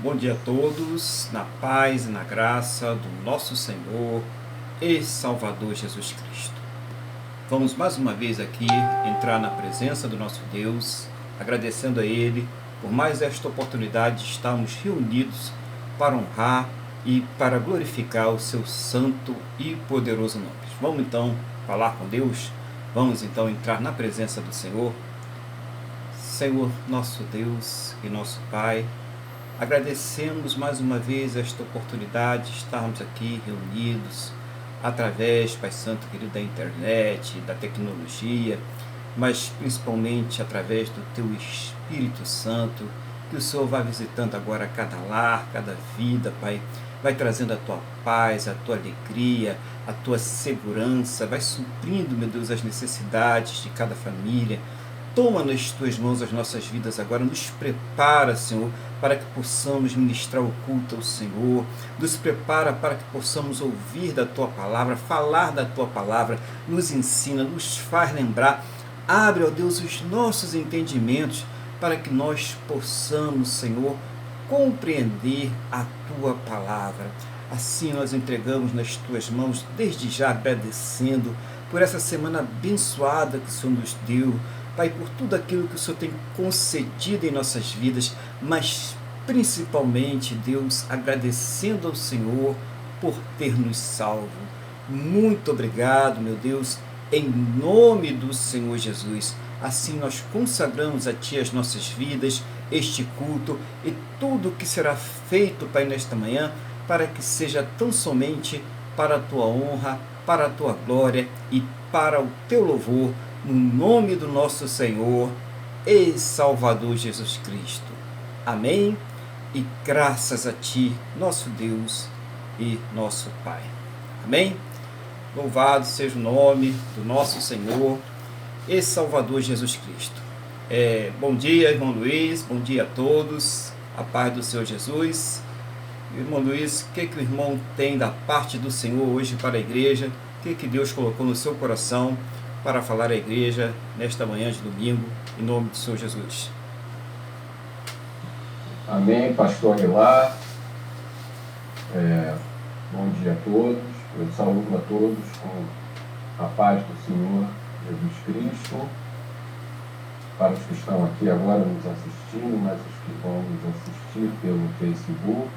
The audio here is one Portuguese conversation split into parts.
Bom dia a todos, na paz e na graça do nosso Senhor e Salvador Jesus Cristo. Vamos mais uma vez aqui entrar na presença do nosso Deus, agradecendo a Ele por mais esta oportunidade de estarmos reunidos para honrar e para glorificar o seu santo e poderoso nome. Vamos então falar com Deus? Vamos então entrar na presença do Senhor? Senhor, nosso Deus e nosso Pai, agradecemos mais uma vez esta oportunidade de estarmos aqui reunidos através, Pai Santo querido, da internet, da tecnologia, mas principalmente através do Teu Espírito Santo, que o Senhor vai visitando agora cada lar, cada vida, Pai, vai trazendo a Tua paz, a Tua alegria, a Tua segurança, vai suprindo, meu Deus, as necessidades de cada família. Toma nas Tuas mãos as nossas vidas agora, nos prepara, Senhor, para que possamos ministrar o culto ao Senhor, nos prepara para que possamos ouvir da Tua palavra, falar da Tua palavra, nos ensina, nos faz lembrar, abre, ó Deus, os nossos entendimentos, para que nós possamos, Senhor, compreender a Tua palavra. Assim nós entregamos nas Tuas mãos, desde já agradecendo por essa semana abençoada que o Senhor nos deu, Pai, por tudo aquilo que o Senhor tem concedido em nossas vidas, mas principalmente, Deus, agradecendo ao Senhor por ter nos salvo. Muito obrigado, meu Deus, em nome do Senhor Jesus. Assim nós consagramos a Ti as nossas vidas, este culto e tudo o que será feito, Pai, nesta manhã, para que seja tão somente para a Tua honra, para a Tua glória e para o Teu louvor, no nome do nosso Senhor e Salvador Jesus Cristo. Amém? E graças a Ti, nosso Deus e nosso Pai. Amém? Louvado seja o nome do nosso Senhor e Salvador Jesus Cristo. Bom dia, irmão Luiz, bom dia a todos, a paz do Senhor Jesus. Irmão Luiz, o que o irmão tem da parte do Senhor hoje para a igreja? O que Deus colocou no seu coração para falar à igreja nesta manhã de domingo, em nome do Senhor Jesus? Amém, pastor Aguilar. Bom dia a todos. Eu saúdo a todos com a paz do Senhor Jesus Cristo. Para os que estão aqui agora nos assistindo, mas os que vão nos assistir pelo Facebook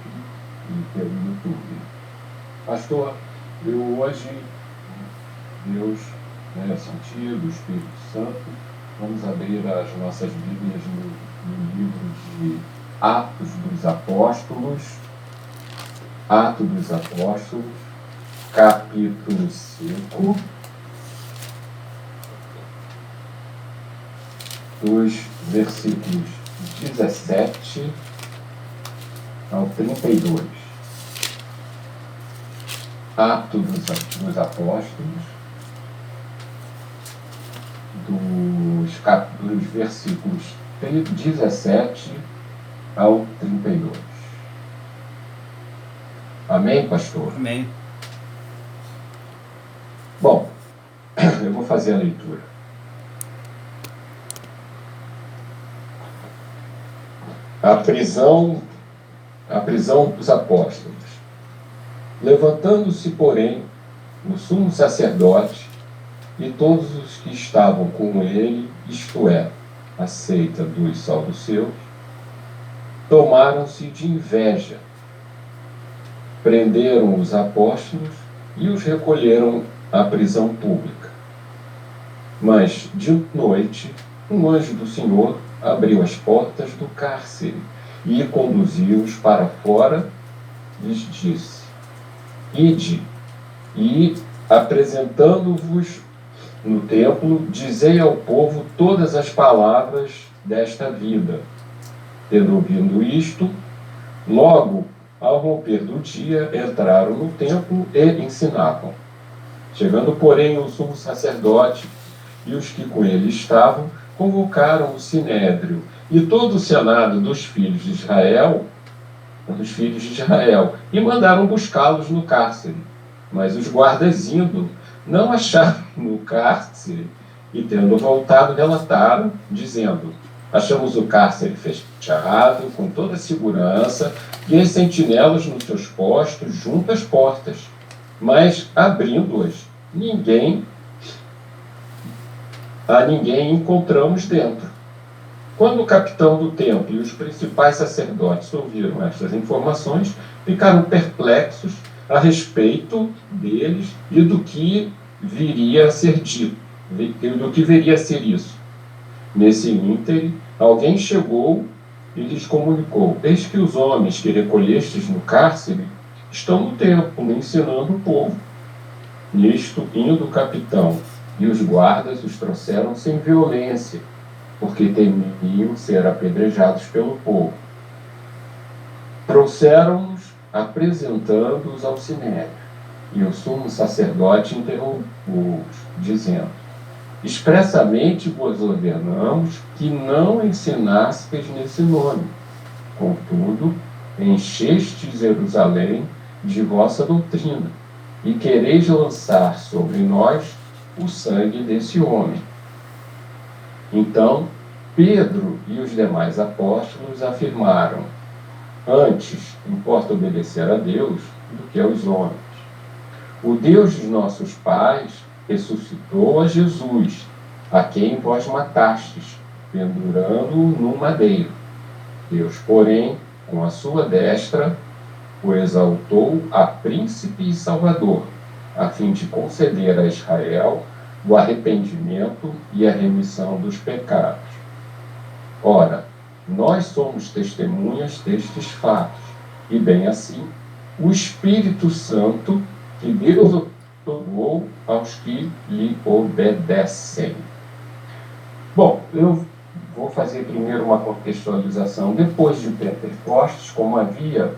e pelo YouTube. Pastor, eu hoje, Deus, sentido, o Espírito Santo, vamos abrir as nossas Bíblias no livro de Atos dos Apóstolos, capítulo 5, dos versículos 17 ao 32. Atos dos Apóstolos, dos versículos 17 ao 32. Amém, pastor? Amém. Bom, eu vou fazer a leitura. A prisão dos apóstolos. Levantando-se, porém, o sumo sacerdote e todos os que estavam com ele, isto é, a seita dos saduceus, tomaram-se de inveja, prenderam os apóstolos e os recolheram à prisão pública. Mas, de noite, um anjo do Senhor abriu as portas do cárcere e conduziu-os para fora, lhes disse: Ide, e, apresentando-vos no templo, dizei ao povo todas as palavras desta vida. Tendo ouvido isto, logo, ao romper do dia, entraram no templo e ensinavam. Chegando, porém, o sumo sacerdote e os que com ele estavam, convocaram o sinédrio e todo o senado dos filhos de Israel, e mandaram buscá-los no cárcere. Mas os guardas indo, não acharam no cárcere, e tendo voltado, relataram, dizendo: achamos o cárcere fechado, com toda a segurança, e as sentinelas nos seus postos junto às portas, mas abrindo-as, a ninguém encontramos dentro. Quando o capitão do templo e os principais sacerdotes ouviram estas informações, ficaram perplexos a respeito deles e do que viria a ser dito, do que viria a ser isso. Nesse ínterim, alguém chegou e lhes comunicou: eis que os homens que recolhestes no cárcere estão no templo, ensinando o povo. Nisto, indo o capitão e os guardas os trouxeram sem violência, porque temiam ser apedrejados pelo povo. Trouxeram-nos apresentando-os ao sinédrio, e o sumo sacerdote interrogou-os, dizendo: expressamente vos ordenamos que não ensinasseis nesse nome. Contudo, enchestes Jerusalém de vossa doutrina, e quereis lançar sobre nós o sangue desse homem. Então, Pedro e os demais apóstolos afirmaram: antes importa obedecer a Deus do que aos homens. O Deus dos nossos pais ressuscitou a Jesus, a quem vós matastes, pendurando-o no madeiro. Deus, porém, com a sua destra, o exaltou a príncipe e salvador, a fim de conceder a Israel o arrependimento e a remissão dos pecados. Ora, nós somos testemunhas destes fatos, e bem assim, o Espírito Santo que Deus otorgou aos que lhe obedecem. Bom, eu vou fazer primeiro uma contextualização. Depois de Pentecostes, como havia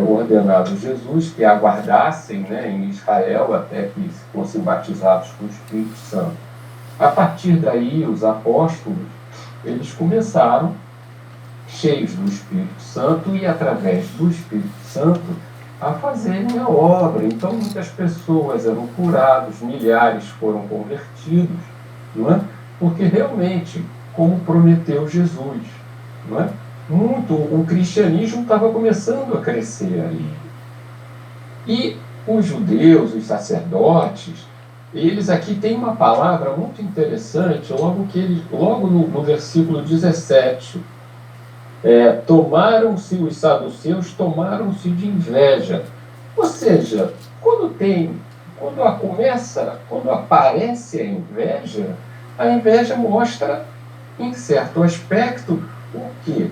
ordenado Jesus que aguardassem, em Israel até que fossem batizados com o Espírito Santo. A partir daí, os apóstolos, eles começaram cheios do Espírito Santo e, através do Espírito Santo, a fazerem a obra. Então, muitas pessoas eram curadas, milhares foram convertidos, não é? Porque realmente, como prometeu Jesus, não é? O cristianismo estava começando a crescer ali. E os judeus, os sacerdotes, eles aqui têm uma palavra muito interessante, logo no versículo 17. Tomaram-se os saduceus, tomaram-se de inveja. Ou seja, quando aparece a inveja mostra, em certo aspecto, o que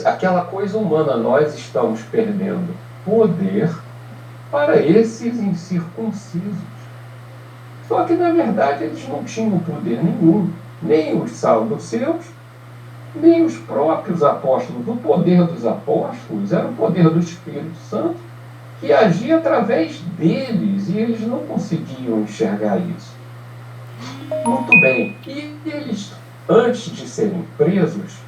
aquela coisa humana, nós estamos perdendo poder para esses incircuncisos. Só que, na verdade, eles não tinham poder nenhum, nem os saduceus, nem os próprios apóstolos. O poder dos apóstolos era o poder do Espírito Santo, que agia através deles, e eles não conseguiam enxergar isso. Muito bem. E eles, antes de serem presos,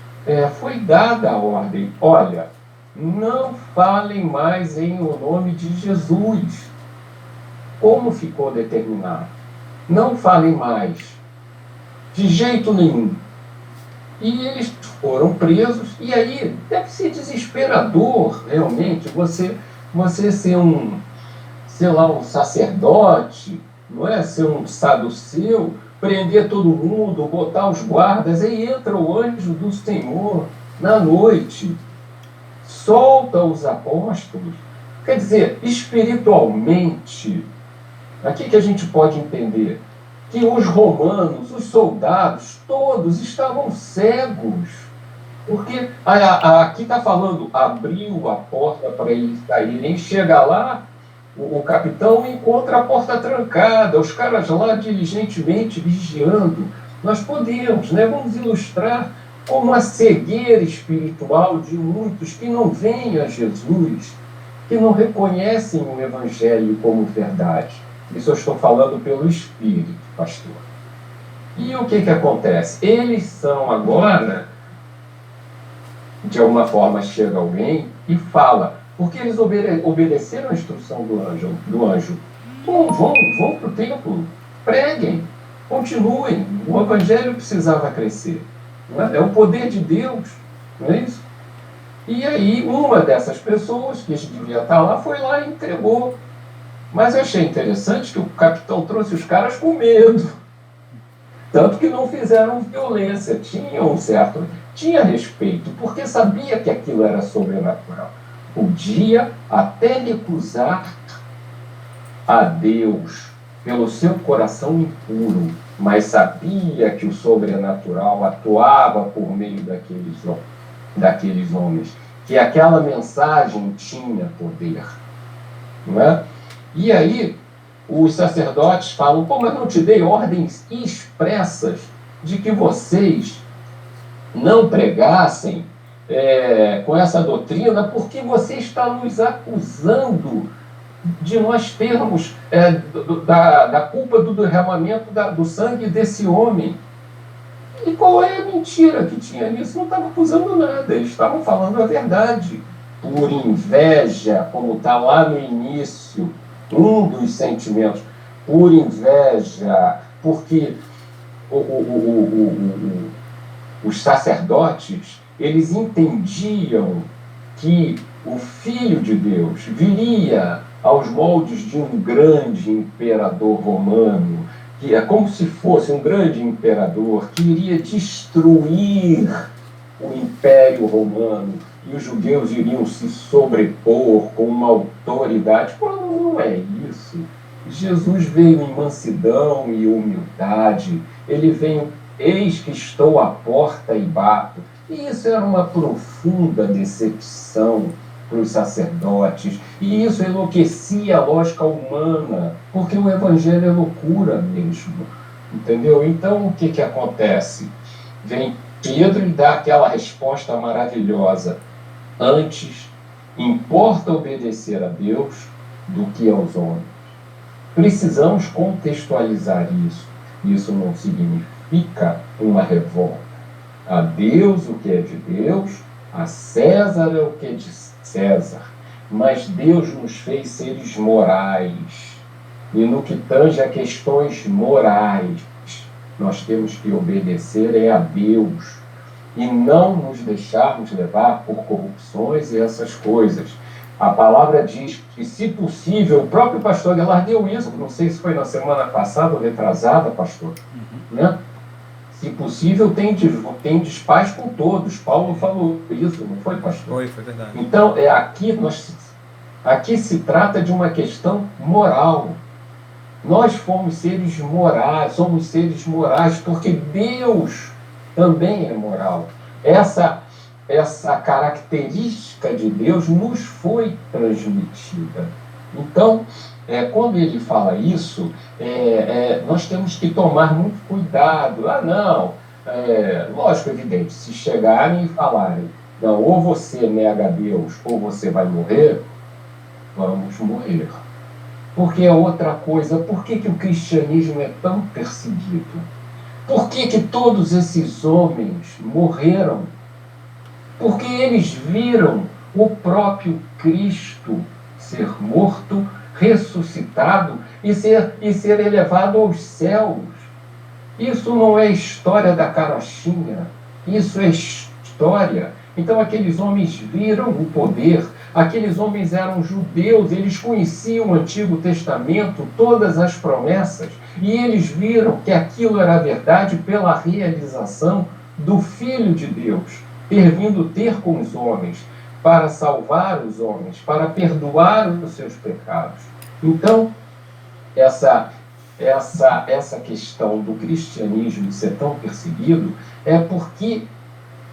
foi dada a ordem: olha, não falem mais em o nome de Jesus. Como ficou determinado? Não falem mais, de jeito nenhum. E eles foram presos, e aí deve ser desesperador, realmente, você ser um sacerdote, não é? Ser um saduceu, prender todo mundo, botar os guardas, aí entra o anjo do Senhor na noite, solta os apóstolos. Quer dizer, espiritualmente, aqui que a gente pode entender que os romanos, os soldados, todos estavam cegos. Porque aqui está falando, abriu a porta para eles saírem, chega lá, o capitão encontra a porta trancada, os caras lá diligentemente vigiando. Nós podemos, vamos ilustrar como a cegueira espiritual de muitos que não veem a Jesus, que não reconhecem o Evangelho como verdade. Isso eu estou falando pelo Espírito, pastor. E o que acontece? Eles são agora, de alguma forma chega alguém e fala, porque eles obedeceram a instrução do anjo. Vão para o templo, preguem, continuem. O Evangelho precisava crescer. É o poder de Deus, não é isso? E aí, uma dessas pessoas, que devia estar lá, foi lá e entregou. Mas eu achei interessante que o capitão trouxe os caras com medo. Tanto que não fizeram violência, tinha respeito, porque sabia que aquilo era sobrenatural. Podia até recusar a Deus pelo seu coração impuro, mas sabia que o sobrenatural atuava por meio daqueles homens, que aquela mensagem tinha poder. Não é? E aí, os sacerdotes falam: pô, mas não te dei ordens expressas de que vocês não pregassem com essa doutrina, porque você está nos acusando de nós termos da culpa do derramamento do sangue desse homem. E qual é a mentira que tinha nisso? Não estava acusando nada, eles estavam falando a verdade. Por inveja, como está lá no início, um dos sentimentos, por inveja, porque os sacerdotes, eles entendiam que o Filho de Deus viria aos moldes de um grande imperador romano, que é como se fosse um grande imperador que iria destruir o Império Romano, e os judeus iriam se sobrepor com uma autoridade. Pô, não é isso. Jesus veio em mansidão e humildade. Ele veio: eis que estou à porta e bato. E isso era uma profunda decepção para os sacerdotes. E isso enlouquecia a lógica humana, porque o evangelho é loucura mesmo. Entendeu? Então, o que acontece? Vem Pedro e dá aquela resposta maravilhosa: antes, importa obedecer a Deus do que aos homens. Precisamos contextualizar isso. Isso não significa uma revolta. A Deus o que é de Deus, a César é o que é de César. Mas Deus nos fez seres morais. E no que tange a questões morais, nós temos que obedecer a Deus e não nos deixarmos levar por corrupções e essas coisas. A palavra diz que, se possível, o próprio pastor Aguilar deu isso, não sei se foi na semana passada ou retrasada, pastor, né? Se possível, tem paz com todos. Paulo falou isso, não foi, pastor? Foi verdade. Então, aqui se trata de uma questão moral. Nós somos seres morais, porque Deus também é moral. Essa característica de Deus nos foi transmitida. Então, quando ele fala isso, nós temos que tomar muito cuidado. Lógico, evidente, se chegarem e falarem: não, ou você nega a Deus, ou você vai morrer, vamos morrer. Porque é outra coisa. Por que o cristianismo é tão perseguido? Por que todos esses homens morreram? Porque eles viram o próprio Cristo ser morto, ressuscitado e ser elevado aos céus. Isso não é história da carochinha, isso é história. Então aqueles homens viram o poder. Aqueles homens eram judeus, eles conheciam o Antigo Testamento, todas as promessas, e eles viram que aquilo era verdade pela realização do Filho de Deus, ter vindo ter com os homens, para salvar os homens, para perdoar os seus pecados. Então, essa questão do cristianismo ser tão perseguido é porque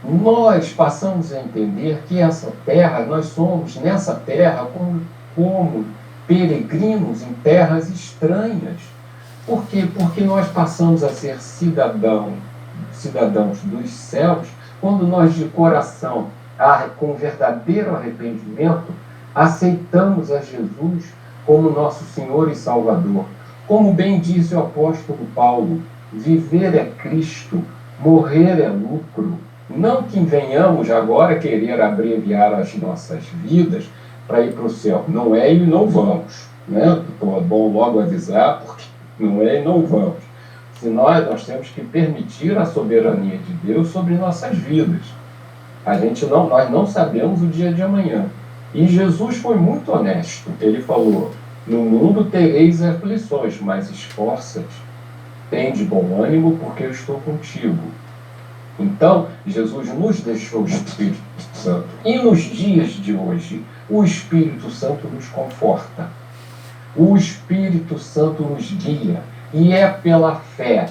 nós passamos a entender que essa terra, nós somos nessa terra como peregrinos em terras estranhas. Por quê? Porque nós passamos a ser cidadãos dos céus quando nós, de coração, com verdadeiro arrependimento, aceitamos a Jesus como nosso Senhor e Salvador. Como bem disse o apóstolo Paulo: viver é Cristo, morrer é lucro. Não que venhamos agora querer abreviar as nossas vidas para ir para o céu. Não é e não vamos. Né? Então é bom logo avisar, porque não é e não vamos. Senão nós temos que permitir a soberania de Deus sobre nossas vidas. Nós não sabemos o dia de amanhã. E Jesus foi muito honesto. Ele falou: no mundo tereis aflições, mas esforça-te, tem de bom ânimo, porque eu estou contigo. Então, Jesus nos deixou o Espírito Santo. E nos dias de hoje, o Espírito Santo nos conforta. O Espírito Santo nos guia. E é pela fé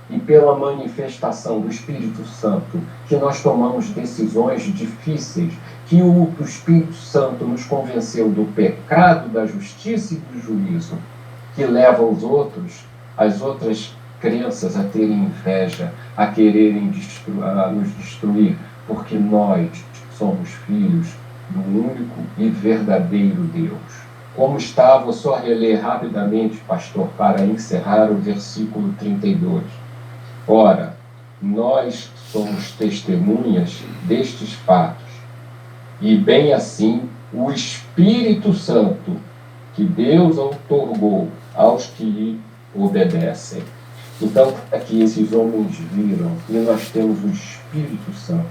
e pela manifestação do Espírito Santo que nós tomamos decisões difíceis, que o Espírito Santo nos convenceu do pecado, da justiça e do juízo, que leva as outras crenças a terem inveja, a quererem nos destruir, porque nós somos filhos do único e verdadeiro Deus. Como está, vou só reler rapidamente, pastor, para encerrar o versículo 32. Ora, nós somos testemunhas destes fatos, e bem assim o Espírito Santo que Deus outorgou aos que lhe obedecem. Então, aqui esses homens viram, e nós temos o Espírito Santo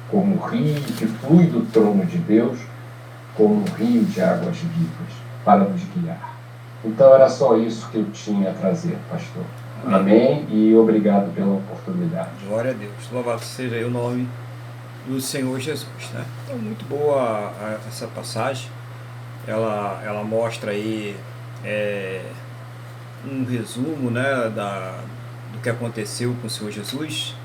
como rio que flui do trono de Deus, como um rio de águas vivas, para nos guiar. Então, era só isso que eu tinha a trazer, pastor. Amém, e obrigado pela oportunidade. Glória a Deus. Louvado seja aí o nome do Senhor Jesus, né? Então, muito boa essa passagem. Ela mostra aí um resumo, né, do que aconteceu com o Senhor Jesus,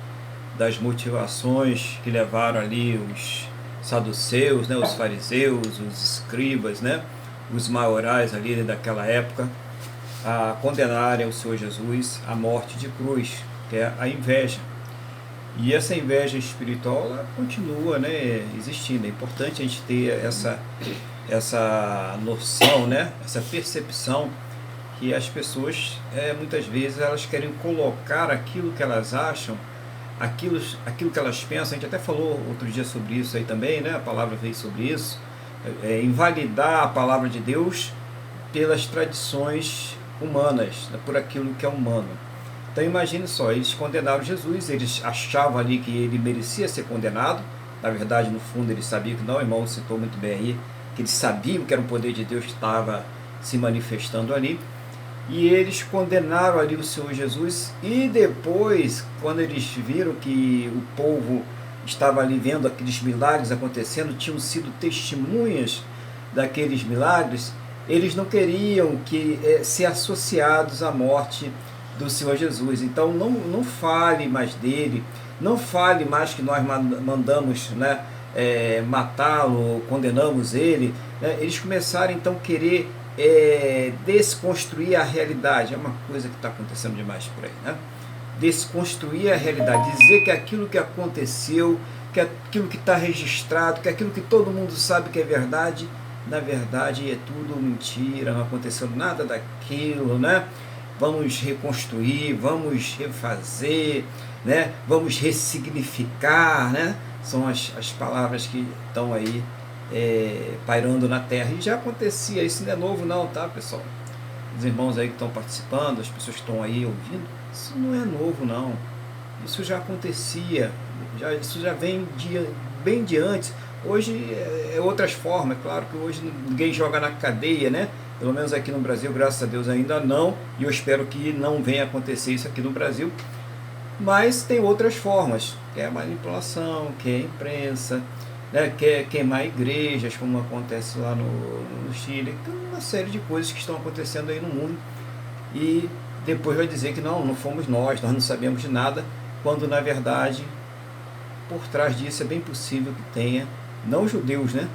das motivações que levaram ali os saduceus, né, os fariseus, os escribas, né, os maiorais ali daquela época, a condenarem o Senhor Jesus à morte de cruz, que é a inveja. E essa inveja espiritual, ela continua, né, existindo. É importante a gente ter essa noção, né, essa percepção que as pessoas, muitas vezes, elas querem colocar aquilo que elas acham, aquilo que elas pensam. A gente até falou outro dia sobre isso aí também, né, a palavra veio sobre isso, invalidar a palavra de Deus pelas tradições humanas, né, por aquilo que é humano. Então imagine só, eles condenaram Jesus, eles achavam ali que ele merecia ser condenado. Na verdade, no fundo, eles sabiam que não, o irmão citou muito bem aí, que eles sabiam que era o poder de Deus que estava se manifestando ali. E eles condenaram ali o Senhor Jesus, e depois, quando eles viram que o povo estava ali vendo aqueles milagres acontecendo, tinham sido testemunhas daqueles milagres, eles não queriam ser associados à morte do Senhor Jesus. Então não fale mais dele, não fale mais que nós mandamos, né, matá-lo, condenamos ele, né? Eles começaram então a querer desconstruir a realidade. É uma coisa que está acontecendo demais por aí, né? Desconstruir a realidade, dizer que aquilo que aconteceu, que aquilo que está registrado, que aquilo que todo mundo sabe que é verdade, na verdade é tudo mentira, não aconteceu nada daquilo, né? Vamos reconstruir, vamos refazer, né? Vamos ressignificar, né? São as palavras que estão aí pairando na terra. E já acontecia, isso não é novo não, tá, pessoal? Os irmãos aí que estão participando, as pessoas que estão aí ouvindo, isso não é novo não. Isso já acontecia, isso já vem bem de antes. Hoje é outras formas, é claro que hoje ninguém joga na cadeia, né? Pelo menos aqui no Brasil, graças a Deus ainda não, e eu espero que não venha acontecer isso aqui no Brasil. Mas tem outras formas, que é a manipulação, que é a imprensa, né? Que é queimar igrejas, como acontece lá no Chile. Tem uma série de coisas que estão acontecendo aí no mundo, e depois vai dizer que não fomos nós não sabemos de nada, quando na verdade por trás disso é bem possível que tenha, não judeus, né,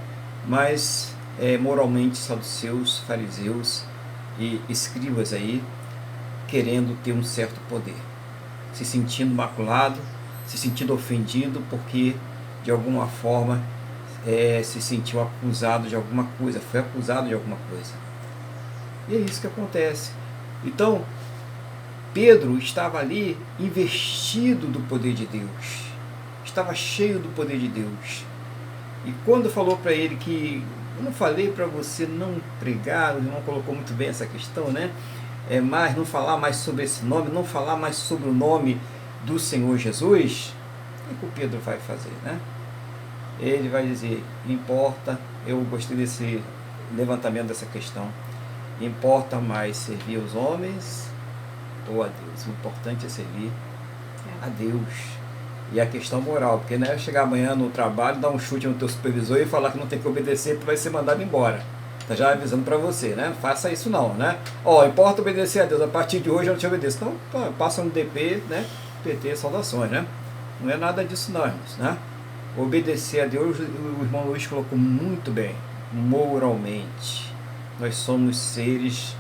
mas moralmente saduceus, fariseus e escribas aí, querendo ter um certo poder, se sentindo maculado, se sentindo ofendido, porque de alguma forma se sentiu acusado de alguma coisa, foi acusado de alguma coisa. E é isso que acontece. Então, Pedro estava ali investido do poder de Deus, estava cheio do poder de Deus. E quando falou para ele que eu não falei para você não pregar, o irmão colocou muito bem essa questão, né? Mas não falar mais sobre esse nome, não falar mais sobre o nome do Senhor Jesus, o que o Pedro vai fazer, né? ele vai dizer, importa, eu gostei desse levantamento dessa questão, importa mais servir os homens ou a Deus? O importante é servir a Deus. E a questão moral, porque não é chegar amanhã no trabalho, dar um chute no teu supervisor e falar que não tem que obedecer porque vai ser mandado embora. Tá já avisando para você, né? Não faça isso não, né? Importa obedecer a Deus, a partir de hoje eu não te obedeço. Então, passa no DP, né? PT, saudações, né? Não é nada disso não, irmãos, né? Obedecer a Deus, o irmão Luiz colocou muito bem, moralmente. Nós somos seres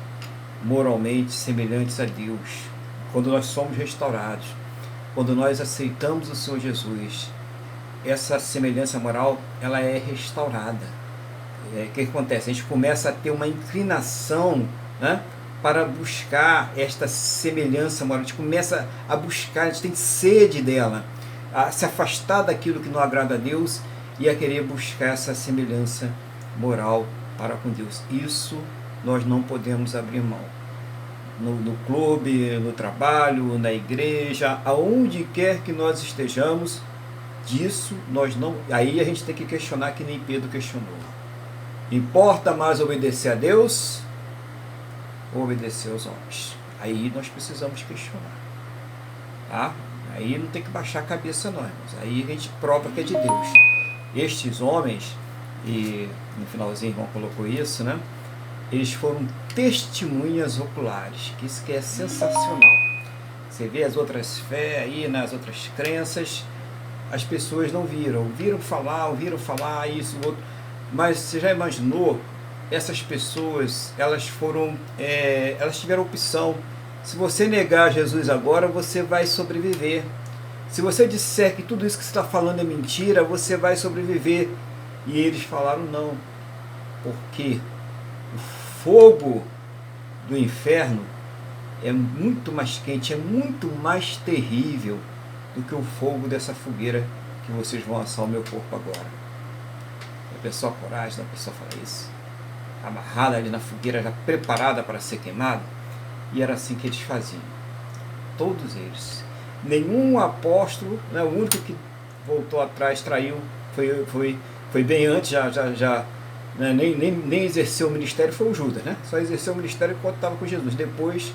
moralmente semelhantes a Deus. Quando nós somos restaurados, quando nós aceitamos o Senhor Jesus, essa semelhança moral, ela é restaurada. O que acontece? A gente começa a ter uma inclinação, né, para buscar esta semelhança moral. A gente começa a buscar, a gente tem sede dela, a se afastar daquilo que não agrada a Deus e a querer buscar essa semelhança moral para com Deus. Isso nós não podemos abrir mão. No clube, no trabalho, na igreja, aonde quer que nós estejamos, disso nós não... Aí a gente tem que questionar que nem Pedro questionou. Importa mais obedecer a Deus ou obedecer aos homens? Aí nós precisamos questionar. Tá? Aí não tem que baixar a cabeça não, irmãos. Aí a gente prova que é de Deus. Estes homens, e no finalzinho o irmão colocou isso, né? Eles foram testemunhas oculares, que isso que é sensacional. Você vê as outras fés aí, nas outras crenças, as pessoas não ouviram falar isso, outro. Mas você já imaginou, essas pessoas, elas tiveram opção. Se você negar Jesus agora, você vai sobreviver. Se você disser que tudo isso que você está falando é mentira, você vai sobreviver. E eles falaram não. Porque o fogo do inferno é muito mais quente, é muito mais terrível do que o fogo dessa fogueira que vocês vão assar o meu corpo agora. A pessoa coragem da pessoa falar isso, amarrada ali na fogueira, já preparada para ser queimada. E era assim que eles faziam, todos eles. Nenhum apóstolo, né, o único que voltou atrás, traiu, foi bem antes, né, nem exerceu o ministério, foi o Judas, né? Só exerceu o ministério enquanto estava com Jesus, depois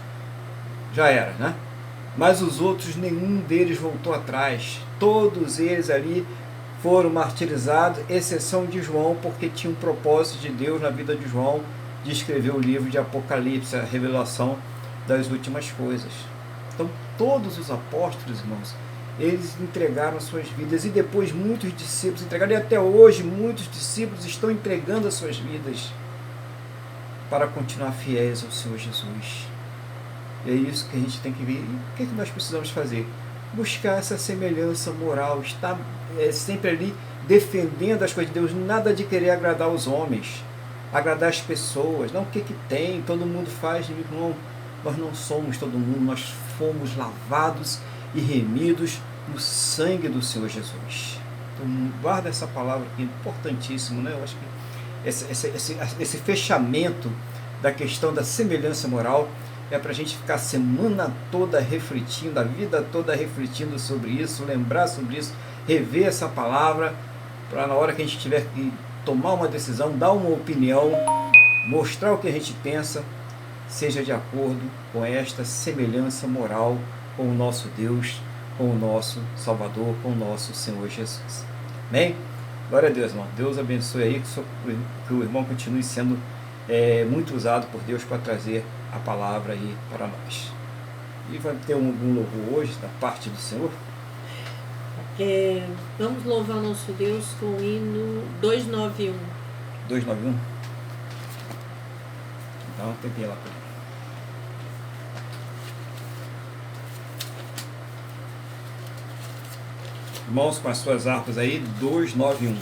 já era, né? Mas os outros, nenhum deles voltou atrás, todos eles ali foram martirizados, exceção de João, porque tinha um propósito de Deus na vida de João, de escrever o livro de Apocalipse, a revelação das últimas coisas. Então, todos os apóstolos, irmãos, eles entregaram suas vidas, e depois muitos discípulos entregaram, e até hoje muitos discípulos estão entregando as suas vidas para continuar fiéis ao Senhor Jesus. E é isso que a gente tem que ver. E o que nós precisamos fazer? Buscar essa semelhança moral, estar sempre ali defendendo as coisas de Deus, nada de querer agradar os homens, agradar as pessoas. Não, o que tem, todo mundo faz, não, nós não somos todo mundo, nós fomos lavados e remidos no sangue do Senhor Jesus. Então, guarda essa palavra aqui, importantíssimo, né? Eu acho que esse fechamento da questão da semelhança moral é para a gente ficar a semana toda refletindo, a vida toda refletindo sobre isso, lembrar sobre isso, rever essa palavra, para na hora que a gente tiver que tomar uma decisão, dar uma opinião, mostrar o que a gente pensa, seja de acordo com esta semelhança moral com o nosso Deus, com o nosso Salvador, com o nosso Senhor Jesus. Amém? Glória a Deus, irmão. Deus abençoe aí, que o irmão continue sendo muito usado por Deus para trazer a palavra aí para nós. E vai ter um louvor hoje da parte do Senhor? Vamos louvar nosso Deus com o hino 291. 291? Então, tentei lá para ele. Irmãos, com as suas harpas aí, 291.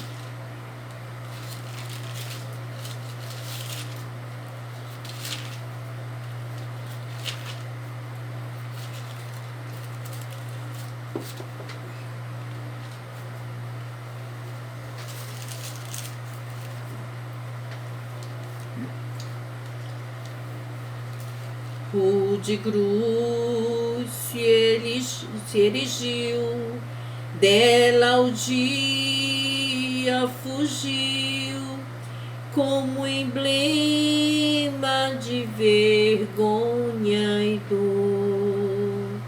Rude cruz se erigiu, dela o dia glória fugiu, como emblema de vergonha e dor.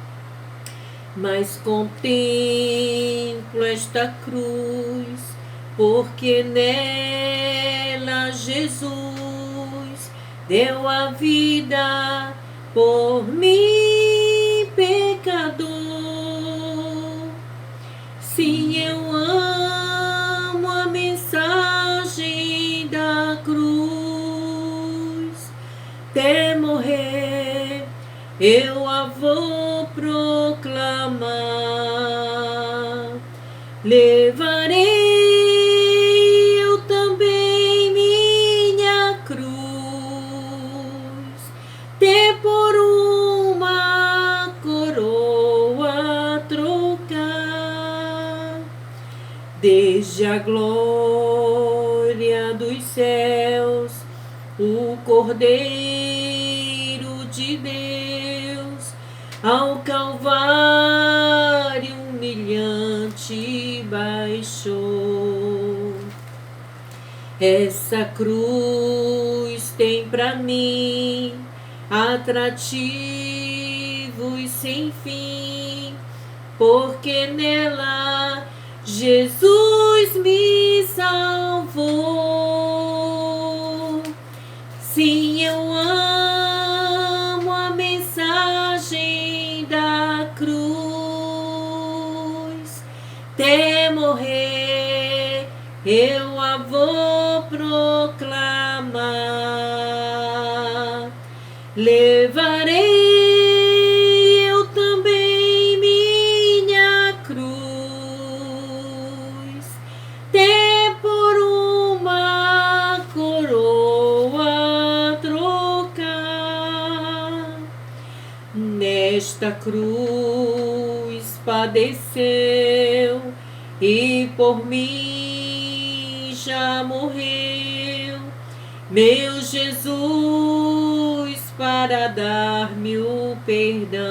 Mas contemplo esta cruz, porque nela Jesus deu a vida por mim, pecador. Sim, eu amo a mensagem da cruz. Até morrer eu a vou proclamar. Levarei eu também minha cruz, ter por uma coroa trocar. Desde a glória dos céus, o Cordeiro de Deus ao Calvário humilhante baixou. Essa cruz tem pra mim atrativos sem fim, porque nela Jesus me salvou. Sim, eu amo a mensagem da cruz. Até morrer eu a vou proclamar. Levarei eu também minha cruz, ter por uma coroa trocar. Nesta cruz padeceu e por mim já morreu meu Jesus para dar-me o perdão.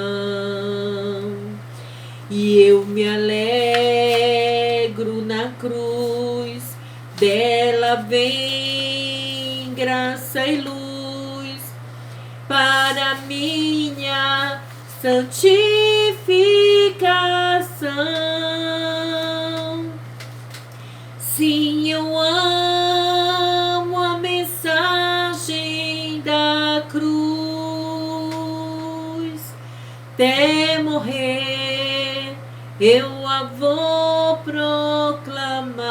E eu me alegro na cruz, dela vem graça e luz para minha santificação. Sim, eu amo a mensagem da cruz. Até morrer eu a vou proclamar.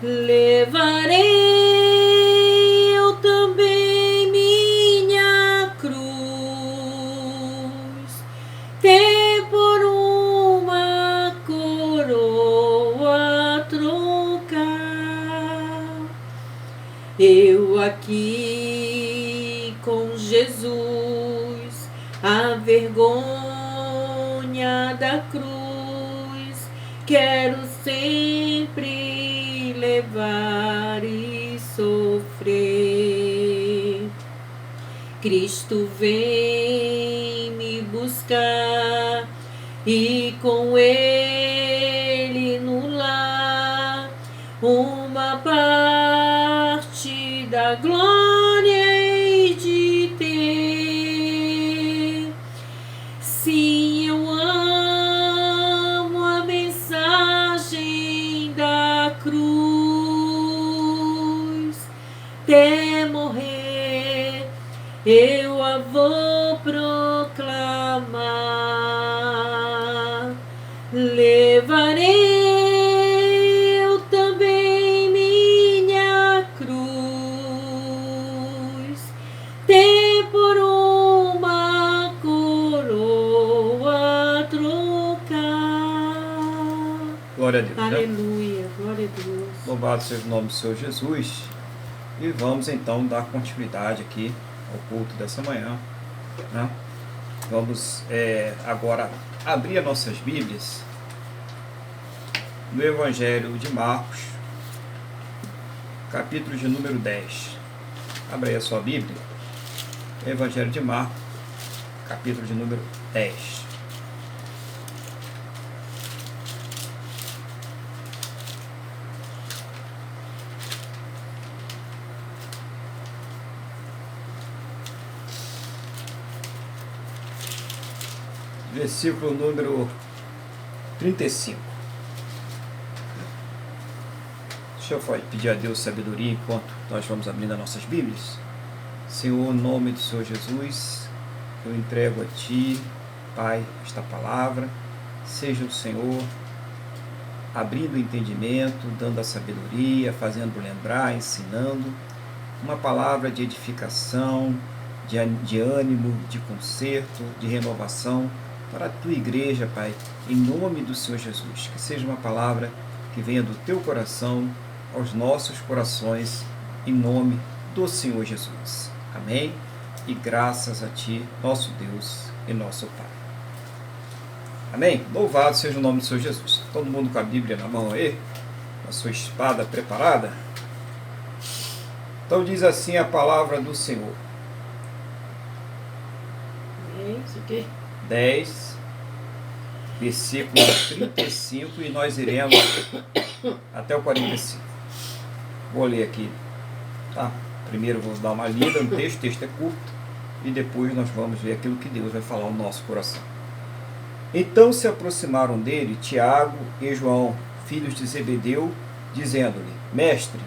Levarei eu também minha cruz, ter por uma coroa trocar. Eu aqui com Jesus, a vergonha da cruz, quero sempre levar e sofrer. Cristo vem me buscar e com Ele no lar uma parte da glória hei de ter. Sim, eu amo a mensagem da cruz. Até morrer eu a vou proclamar. Levarei eu também minha cruz, ter por uma coroa trocar. Glória a Deus. Aleluia, glória a Deus. Louvado seja o nome do Senhor Jesus. E vamos então dar continuidade aqui ao culto dessa manhã, né? Vamos agora abrir as nossas Bíblias no Evangelho de Marcos, capítulo de número 10. Abra aí a sua Bíblia. Evangelho de Marcos, capítulo de número 10. versículo número 35. Deixa eu pedir a Deus sabedoria enquanto nós vamos abrindo as nossas Bíblias. Senhor, em nome do Senhor Jesus, eu entrego a Ti, Pai, esta palavra. Seja o Senhor abrindo o entendimento, dando a sabedoria, fazendo lembrar, ensinando. Uma palavra de edificação, de ânimo, de conserto, de renovação para a Tua igreja, Pai, em nome do Senhor Jesus. Que seja uma palavra que venha do Teu coração aos nossos corações, em nome do Senhor Jesus. Amém? E graças a Ti, nosso Deus e nosso Pai. Amém? Louvado seja o nome do Senhor Jesus. Todo mundo com a Bíblia na mão aí, com a sua espada preparada. Então diz assim a palavra do Senhor. 10, versículo 35, e nós iremos até o 45. Vou ler aqui, tá? Primeiro vou dar uma lida no texto, o texto é curto, e depois nós vamos ver aquilo que Deus vai falar no nosso coração. Então se aproximaram dele Tiago e João, filhos de Zebedeu, dizendo-lhe: Mestre,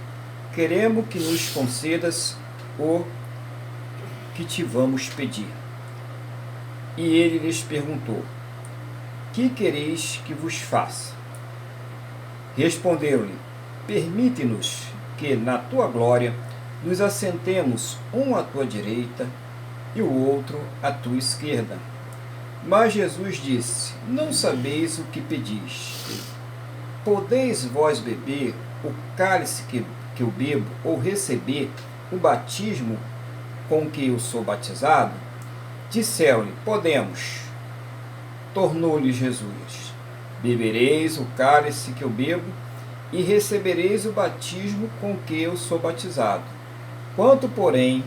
queremos que nos concedas o que te vamos pedir. E ele lhes perguntou: Que quereis que vos faça? Responderam-lhe: Permite-nos que na tua glória nos assentemos um à tua direita e o outro à tua esquerda. Mas Jesus disse: Não sabeis o que pedis. Podeis vós beber o cálice que eu bebo, ou receber o batismo com que eu sou batizado? Disseram-lhe: Podemos. Tornou-lhe Jesus: Bebereis o cálice que eu bebo, e recebereis o batismo com que eu sou batizado. Quanto, porém,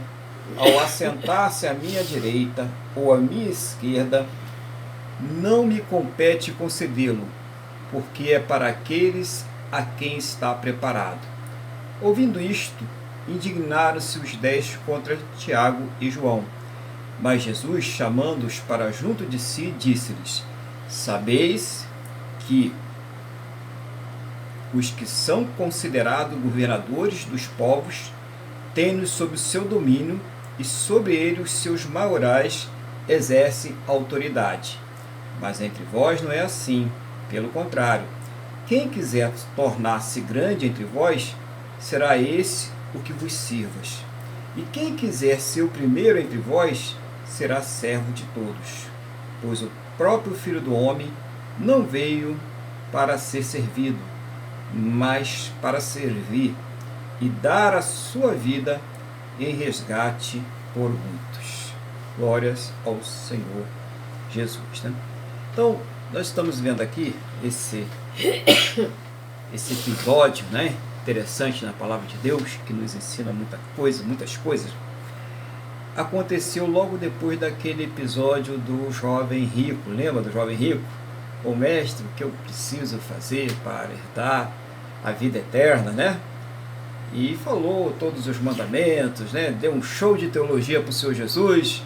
ao assentar-se à minha direita ou à minha esquerda, não me compete concedê-lo, porque é para aqueles a quem está preparado. Ouvindo isto, indignaram-se os 10 contra Tiago e João. Mas Jesus, chamando-os para junto de si, disse-lhes: Sabeis que os que são considerados governadores dos povos têm-nos sob o seu domínio, e sobre ele os seus maiorais exercem autoridade. Mas entre vós não é assim. Pelo contrário, quem quiser tornar-se grande entre vós, será esse o que vos sirvas. E quem quiser ser o primeiro entre vós, será servo de todos. Pois o próprio Filho do Homem não veio para ser servido, mas para servir e dar a sua vida em resgate por muitos. Glórias ao Senhor Jesus, né? Então, nós estamos vendo aqui esse episódio, né, interessante na palavra de Deus, que nos ensina muitas coisas. Aconteceu logo depois daquele episódio do jovem rico. Lembra do jovem rico? O mestre, o que eu preciso fazer para herdar a vida eterna, né? E falou todos os mandamentos, né? Deu um show de teologia para o Senhor Jesus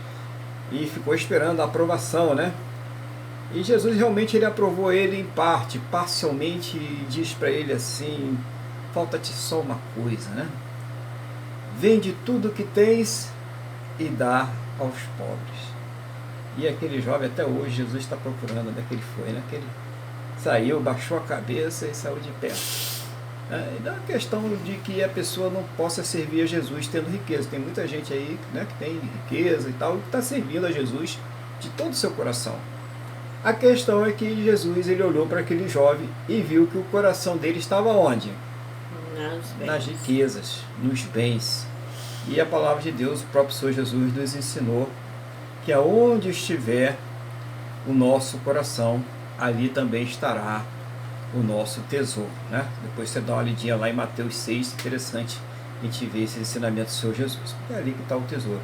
e ficou esperando a aprovação, né? E Jesus realmente ele aprovou ele em parte, parcialmente, e diz para ele assim: falta-te só uma coisa, né? Vende tudo o que tens e dá aos pobres. E aquele jovem até hoje Jesus está procurando onde é que ele foi, né? Que ele saiu, baixou a cabeça e saiu de perto. E dá a questão de que a pessoa não possa servir a Jesus tendo riqueza. Tem muita gente aí, né, que tem riqueza e tal, que está servindo a Jesus de todo o seu coração. A questão é que Jesus ele olhou para aquele jovem e viu que o coração dele estava onde? Nas riquezas, nos bens. E a palavra de Deus, o próprio Senhor Jesus nos ensinou que aonde estiver o nosso coração, ali também estará o nosso tesouro, né? Depois você dá uma lidinha lá em Mateus 6, interessante a gente ver esse ensinamento do Senhor Jesus, porque é ali que está o tesouro.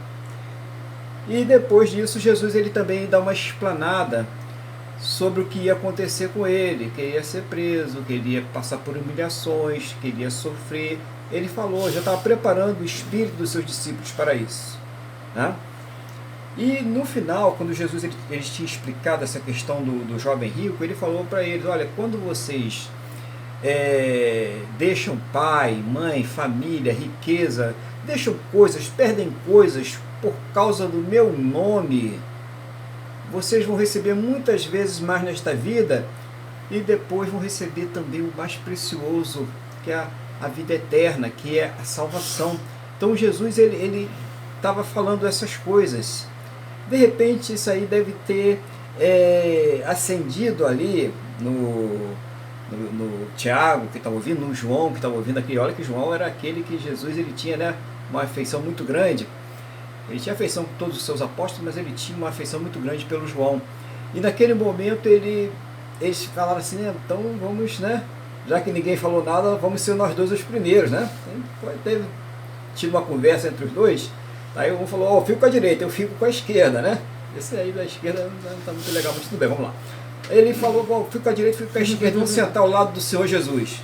E depois disso, Jesus ele também dá uma explanada sobre o que ia acontecer com ele, que ele ia ser preso, que ele ia passar por humilhações, que ele ia sofrer. Ele falou, já estava preparando o espírito dos seus discípulos para isso, né? E no final, quando Jesus ele tinha explicado essa questão do jovem rico, ele falou para eles: olha, quando vocês deixam pai, mãe, família, riqueza, deixam coisas, perdem coisas por causa do meu nome, vocês vão receber muitas vezes mais nesta vida e depois vão receber também o mais precioso, que é a vida eterna, que é a salvação. Então Jesus ele estava falando essas coisas. De repente isso aí deve ter acendido ali no Tiago, que estava ouvindo, no João, que estava ouvindo aqui. Olha que João era aquele que Jesus ele tinha, né, uma afeição muito grande. Ele tinha afeição com todos os seus apóstolos, mas ele tinha uma afeição muito grande pelo João. E naquele momento eles falaram assim, né, então vamos, né, já que ninguém falou nada, vamos ser nós dois os primeiros, né? Teve tido uma conversa entre os dois. Aí um falou, eu fico com a direita, eu fico com a esquerda, né? Esse aí da esquerda não está muito legal, mas tudo bem, vamos lá. Ele falou, fico com a direita, fico com a esquerda, vamos sentar ao lado do Senhor Jesus.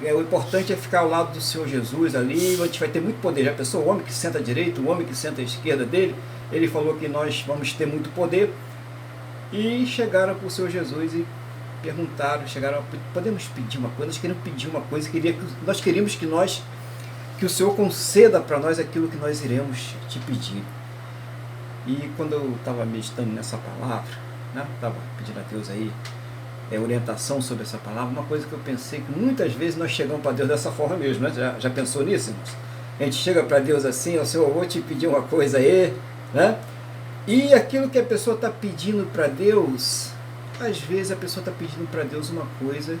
O importante é ficar ao lado do Senhor Jesus ali, a gente vai ter muito poder. Já pensou, o homem que senta à direita, o homem que senta à esquerda dele, ele falou que nós vamos ter muito poder. E chegaram para o Senhor Jesus e perguntaram, podemos pedir uma coisa? Nós queremos pedir uma coisa, nós queríamos que o Senhor conceda para nós aquilo que nós iremos te pedir. E quando eu estava meditando nessa palavra, né, estava pedindo a Deus aí orientação sobre essa palavra, uma coisa que eu pensei que muitas vezes nós chegamos para Deus dessa forma mesmo, né? Já pensou nisso, irmãos? A gente chega para Deus assim, ó, Senhor, eu vou te pedir uma coisa aí, né? E aquilo que a pessoa está pedindo para Deus, às vezes a pessoa está pedindo para Deus uma coisa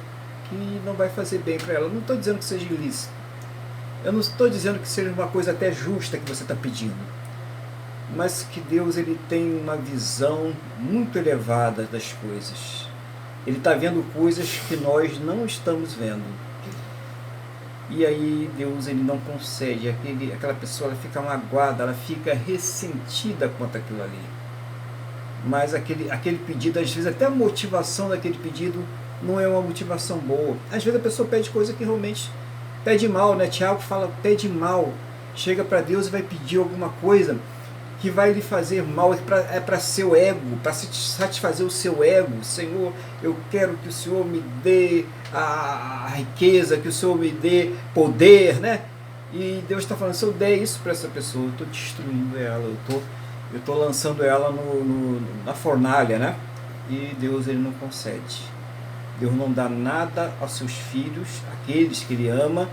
que não vai fazer bem para ela. Eu não estou dizendo que seja ilícito, eu não estou dizendo que seja uma coisa até justa que você está pedindo, mas que Deus ele tem uma visão muito elevada das coisas. Ele está vendo coisas que nós não estamos vendo. E aí Deus ele não concede. Aquela pessoa ela fica magoada, ela fica ressentida quanto aquilo ali. Mas aquele pedido, às vezes até a motivação daquele pedido não é uma motivação boa. Às vezes a pessoa pede coisa que realmente pede mal, né? Tiago fala, pede mal. Chega para Deus e vai pedir alguma coisa que vai lhe fazer mal, é para seu ego, para satisfazer o seu ego. Senhor, eu quero que o Senhor me dê a riqueza, que o Senhor me dê poder, né? E Deus está falando, se eu der isso para essa pessoa, eu estou destruindo ela, eu estou lançando ela na fornalha, né? E Deus ele não concede. Deus não dá nada aos seus filhos, aqueles que Ele ama,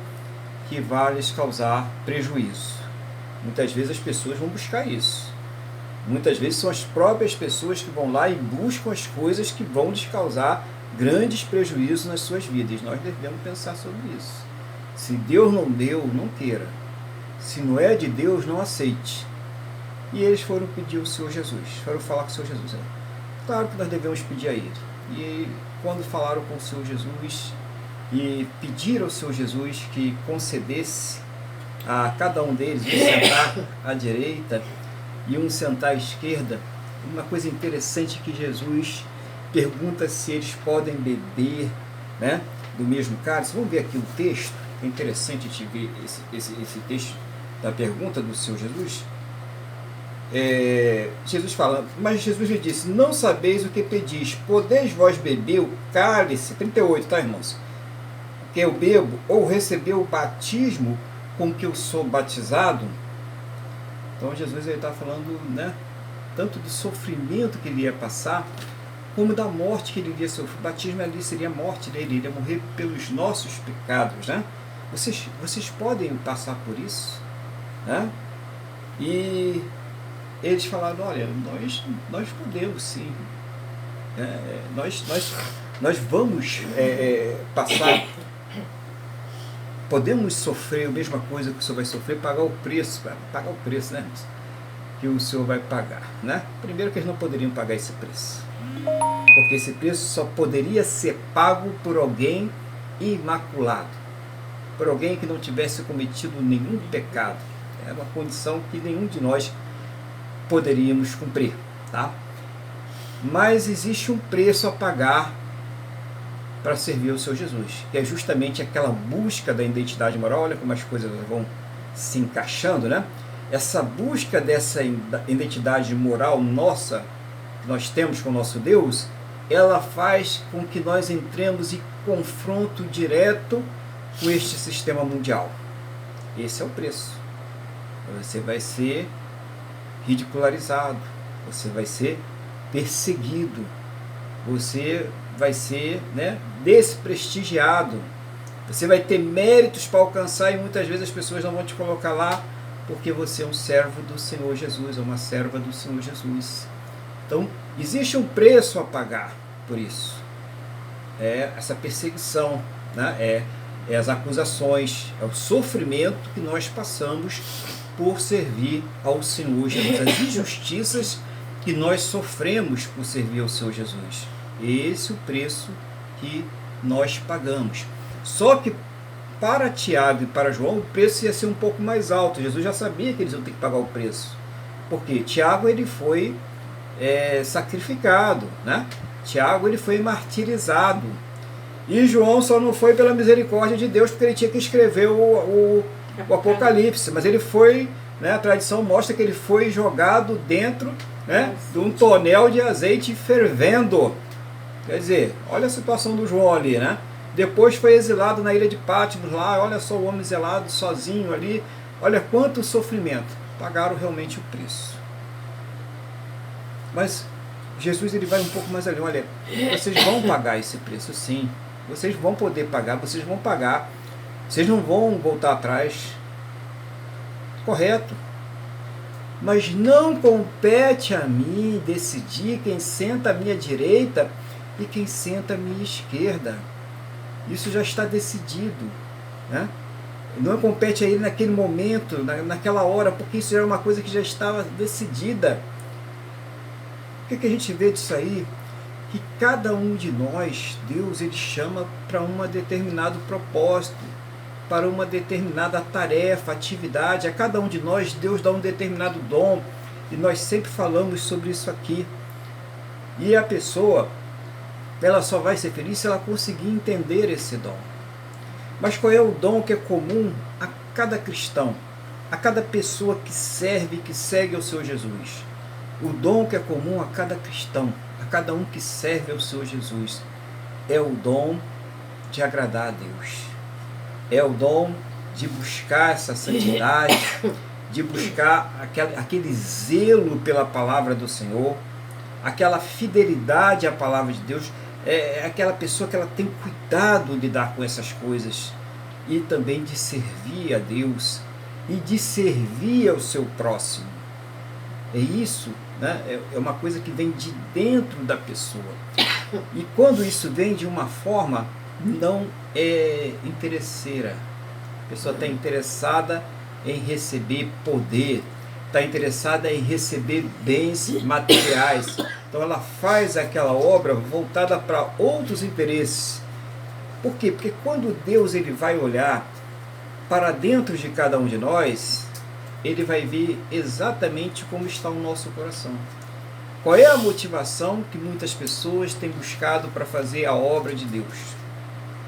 que vai lhes causar prejuízo. Muitas vezes as pessoas vão buscar isso. Muitas vezes são as próprias pessoas que vão lá e buscam as coisas que vão lhes causar grandes prejuízos nas suas vidas. Nós devemos pensar sobre isso. Se Deus não deu, não queira. Se não é de Deus, não aceite. E eles foram pedir ao Senhor Jesus, foram falar com o Senhor Jesus. Claro que nós devemos pedir a Ele. E quando falaram com o Senhor Jesus e pediram ao Senhor Jesus que concedesse a cada um deles um sentar à direita e um sentar à esquerda, uma coisa interessante que Jesus pergunta se eles podem beber, né, do mesmo cálice. Vamos ver aqui o texto, é interessante a gente ver esse texto da pergunta do Senhor Jesus. Jesus fala, mas Jesus lhe disse, não sabeis o que pedis, podeis vós beber o cálice, 38, tá, irmãos, que eu bebo, ou receber o batismo com que eu sou batizado? Então Jesus está falando, né, tanto do sofrimento que ele ia passar, como da morte que ele iria sofrer. O batismo ali seria a morte dele, ele iria morrer pelos nossos pecados, né? Vocês podem passar por isso, né? E eles falaram, olha, nós podemos sim, nós vamos passar, podemos sofrer a mesma coisa que o Senhor vai sofrer, pagar o preço, né, que o Senhor vai pagar, né? Primeiro que eles não poderiam pagar esse preço, porque esse preço só poderia ser pago por alguém imaculado, por alguém que não tivesse cometido nenhum pecado. É uma condição que nenhum de nós poderíamos cumprir, tá? Mas existe um preço a pagar para servir ao Senhor Jesus, que é justamente aquela busca da identidade moral. Olha como as coisas vão se encaixando, né? essa busca dessa identidade moral nossa, que nós temos com o nosso Deus, ela faz com que nós entremos em confronto direto com este sistema mundial. Esse é o preço. Você vai ser ridicularizado, você vai ser perseguido, você vai ser, desprestigiado, você vai ter méritos para alcançar e muitas vezes as pessoas não vão te colocar lá porque você é um servo do Senhor Jesus, é uma serva do Senhor Jesus. Então, existe um preço a pagar por isso. É essa perseguição, é as acusações, é o sofrimento que nós passamos por servir ao Senhor Jesus, as injustiças que nós sofremos por servir ao Senhor Jesus. Esse é o preço que nós pagamos. Só que para Tiago e para João, o preço ia ser um pouco mais alto. Jesus já sabia que eles iam ter que pagar o preço. Porque Tiago ele foi sacrificado, Tiago ele foi martirizado. E João só não foi pela misericórdia de Deus, porque ele tinha que escrever o Apocalipse. Mas ele foi, a tradição mostra que ele foi jogado dentro de um tonel de azeite fervendo. Quer dizer, olha a situação do João ali, Depois foi exilado na ilha de Patmos lá, olha só o homem exilado sozinho ali, olha quanto sofrimento. Pagaram realmente o preço. Mas Jesus ele vai um pouco mais além, olha, vocês vão pagar esse preço sim, vocês vão poder pagar, vocês vão pagar, vocês não vão voltar atrás, correto, mas não compete a mim decidir quem senta à minha direita e quem senta à minha esquerda. Isso já está decidido, Não compete a ele naquele momento, naquela hora, porque isso era uma coisa que já estava decidida. O que a gente vê disso aí? Que cada um de nós, Deus ele chama para um determinado propósito, para uma determinada tarefa, atividade. A cada um de nós, Deus dá um determinado dom, e nós sempre falamos sobre isso aqui. E a pessoa, ela só vai ser feliz se ela conseguir entender esse dom. Mas qual é o dom que é comum a cada cristão, a cada pessoa que serve, que segue ao Senhor Jesus? O dom que é comum a cada cristão, a cada um que serve ao Senhor Jesus, é o dom de agradar a Deus. É o dom de buscar essa santidade, de buscar aquele zelo pela palavra do Senhor, aquela fidelidade à palavra de Deus. É aquela pessoa que ela tem cuidado de lidar com essas coisas e também de servir a Deus e de servir ao seu próximo. É isso, é uma coisa que vem de dentro da pessoa. E quando isso vem de uma forma, não é interesseira. A pessoa está interessada em receber poder, está interessada em receber bens materiais. Então ela faz aquela obra voltada para outros interesses. Por quê? Porque quando Deus ele vai olhar para dentro de cada um de nós, ele vai ver exatamente como está o nosso coração. Qual é a motivação que muitas pessoas têm buscado para fazer a obra de Deus?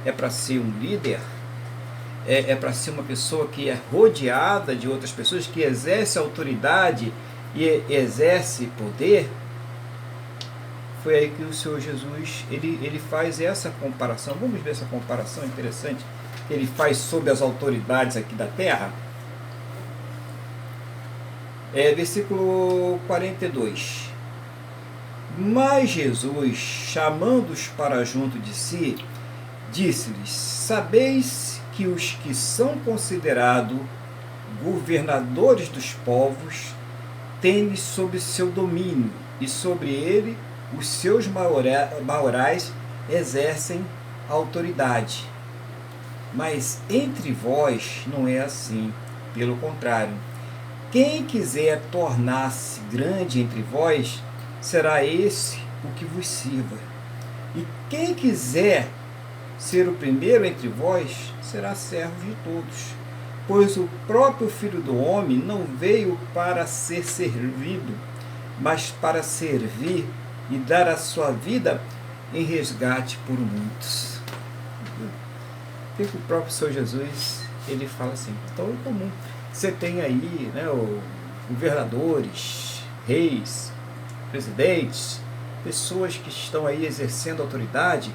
É para ser um líder? É para ser uma pessoa que é rodeada de outras pessoas, que exerce autoridade e exerce poder? Foi aí que o Senhor Jesus ele faz essa comparação. Vamos ver essa comparação interessante que ele faz sobre as autoridades aqui da terra. Versículo 42. Mas Jesus, chamando-os para junto de si, disse-lhes: sabeis que os que são considerados governadores dos povos têm sob seu domínio, e sobre ele os seus maiorais exercem autoridade. Mas entre vós não é assim, pelo contrário. Quem quiser tornar-se grande entre vós, será esse o que vos sirva. E quem quiser ser o primeiro entre vós, será servo de todos. Pois o próprio Filho do Homem não veio para ser servido, mas para servir e dar a sua vida em resgate por muitos. O que o próprio Senhor Jesus ele fala assim? Então é comum. Você tem aí, né, governadores, reis, presidentes, pessoas que estão aí exercendo autoridade,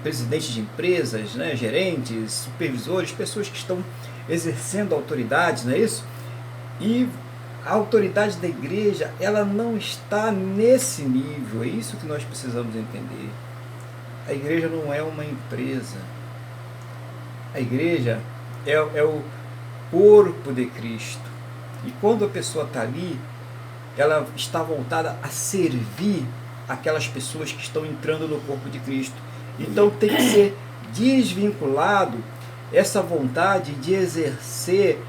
presidentes de empresas, né, gerentes, supervisores, pessoas que estão exercendo autoridade, não é isso? E a autoridade da igreja, ela não está nesse nível, é isso que nós precisamos entender. A igreja não é uma empresa. A igreja é o corpo de Cristo. E quando a pessoa está ali, ela está voltada a servir aquelas pessoas que estão entrando no corpo de Cristo. Então tem que ser desvinculado essa vontade de exercer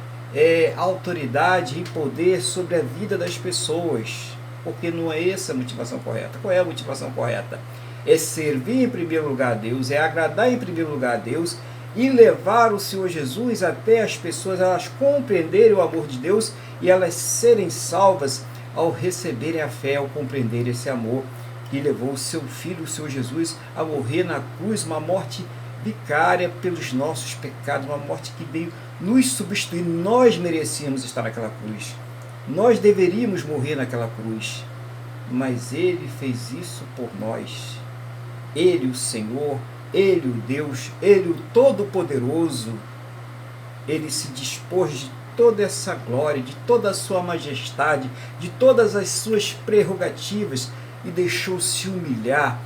autoridade e poder sobre a vida das pessoas, porque não é essa a motivação correta. Qual é a motivação correta? É servir em primeiro lugar a Deus, é agradar em primeiro lugar a Deus e levar o Senhor Jesus até as pessoas, elas compreenderem o amor de Deus e elas serem salvas ao receberem a fé, ao compreender esse amor que levou o seu Filho, o Senhor Jesus, a morrer na cruz, uma morte vicária pelos nossos pecados, uma morte que veio nos substituir. Nós merecíamos estar naquela cruz, nós deveríamos morrer naquela cruz, mas Ele fez isso por nós. Ele, o Senhor, Ele, o Deus, Ele, o Todo-Poderoso, Ele se dispôs de toda essa glória, de toda a sua majestade, de todas as suas prerrogativas, e deixou-se humilhar,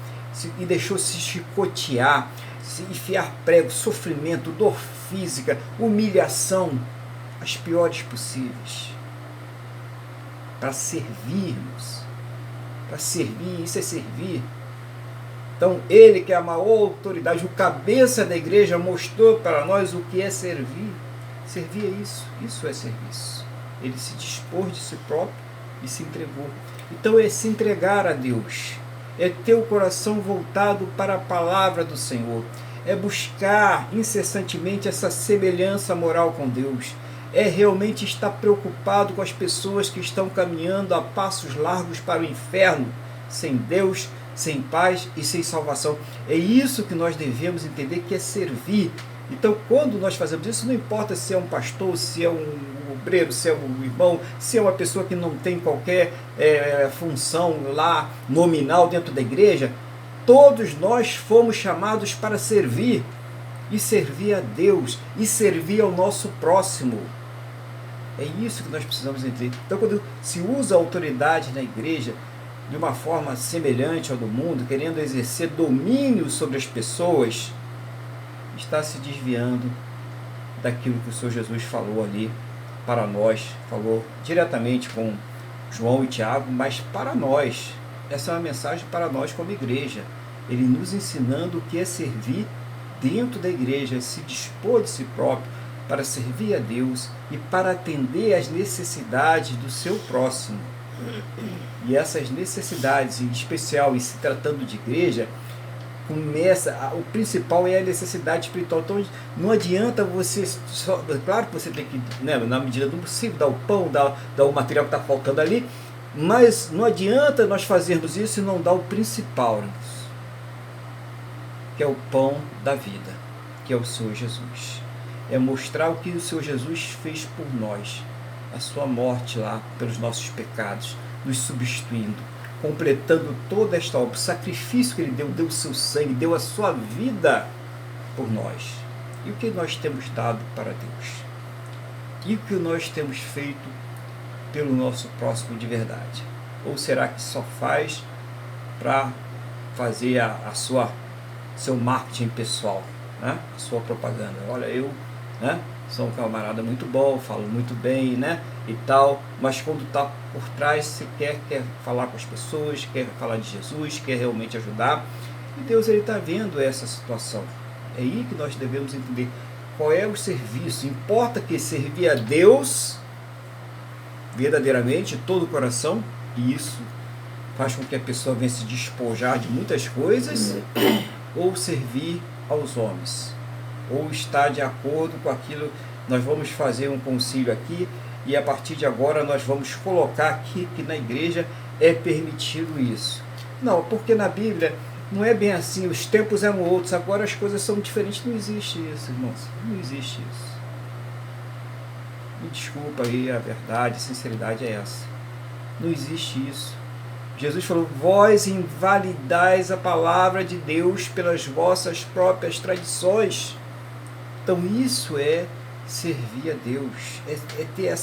e deixou-se chicotear, se enfiar prego, sofrimento, dor física, humilhação, as piores possíveis, para servirmos, para servir, isso é servir. Então, ele que é a maior autoridade, o cabeça da igreja, mostrou para nós o que é servir. Servir é isso é serviço. Ele se dispôs de si próprio e se entregou. Então é se entregar a Deus, é ter o coração voltado para a palavra do Senhor, é buscar incessantemente essa semelhança moral com Deus, é realmente estar preocupado com as pessoas que estão caminhando a passos largos para o inferno, sem Deus, sem paz e sem salvação. É isso que nós devemos entender, que é servir. Então, quando nós fazemos isso, não importa se é um pastor, se é um obreiro, se é um irmão, se é uma pessoa que não tem qualquer função lá nominal dentro da igreja, todos nós fomos chamados para servir, e servir a Deus, e servir ao nosso próximo. É isso que nós precisamos entender. Então, quando se usa a autoridade na igreja de uma forma semelhante ao do mundo, querendo exercer domínio sobre as pessoas, está se desviando daquilo que o Senhor Jesus falou ali para nós, falou diretamente com João e Tiago, mas para nós. Essa é uma mensagem para nós como igreja. Ele nos ensinando o que é servir dentro da igreja, se dispor de si próprio para servir a Deus e para atender às necessidades do seu próximo. E essas necessidades, em especial, em se tratando de igreja, o principal é a necessidade espiritual. Então não adianta você só, claro que você tem que, né, na medida do possível, dar o pão, dar o material que está faltando ali, mas não adianta nós fazermos isso e não dar o principal, que é o pão da vida, que é o Senhor Jesus. É mostrar o que o Senhor Jesus fez por nós, a sua morte lá pelos nossos pecados, nos substituindo, completando toda esta obra, o sacrifício que Ele deu o seu sangue, deu a sua vida por nós. E o que nós temos dado para Deus? E o que nós temos feito pelo nosso próximo de verdade? Ou será que só faz para fazer seu marketing pessoal, né? A sua propaganda? Olha, eu, né, sou um camarada muito bom, falo muito bem, né, e tal, mas quando está por trás, você quer falar com as pessoas, quer falar de Jesus, quer realmente ajudar, e Deus está vendo essa situação. É aí que nós devemos entender qual é o serviço. Importa que servir a Deus verdadeiramente, de todo o coração, e isso faz com que a pessoa venha se despojar de muitas coisas, ou servir aos homens, ou estar de acordo com aquilo. Nós vamos fazer um concílio aqui, e a partir de agora nós vamos colocar aqui que na igreja é permitido isso. Não, porque na Bíblia não é bem assim, os tempos eram outros, agora as coisas são diferentes. Não existe isso, irmãos, não existe isso. Me desculpa aí, a verdade, a sinceridade é essa. Não existe isso. Jesus falou, vós invalidais a palavra de Deus pelas vossas próprias tradições. Então isso é servir a Deus, é ter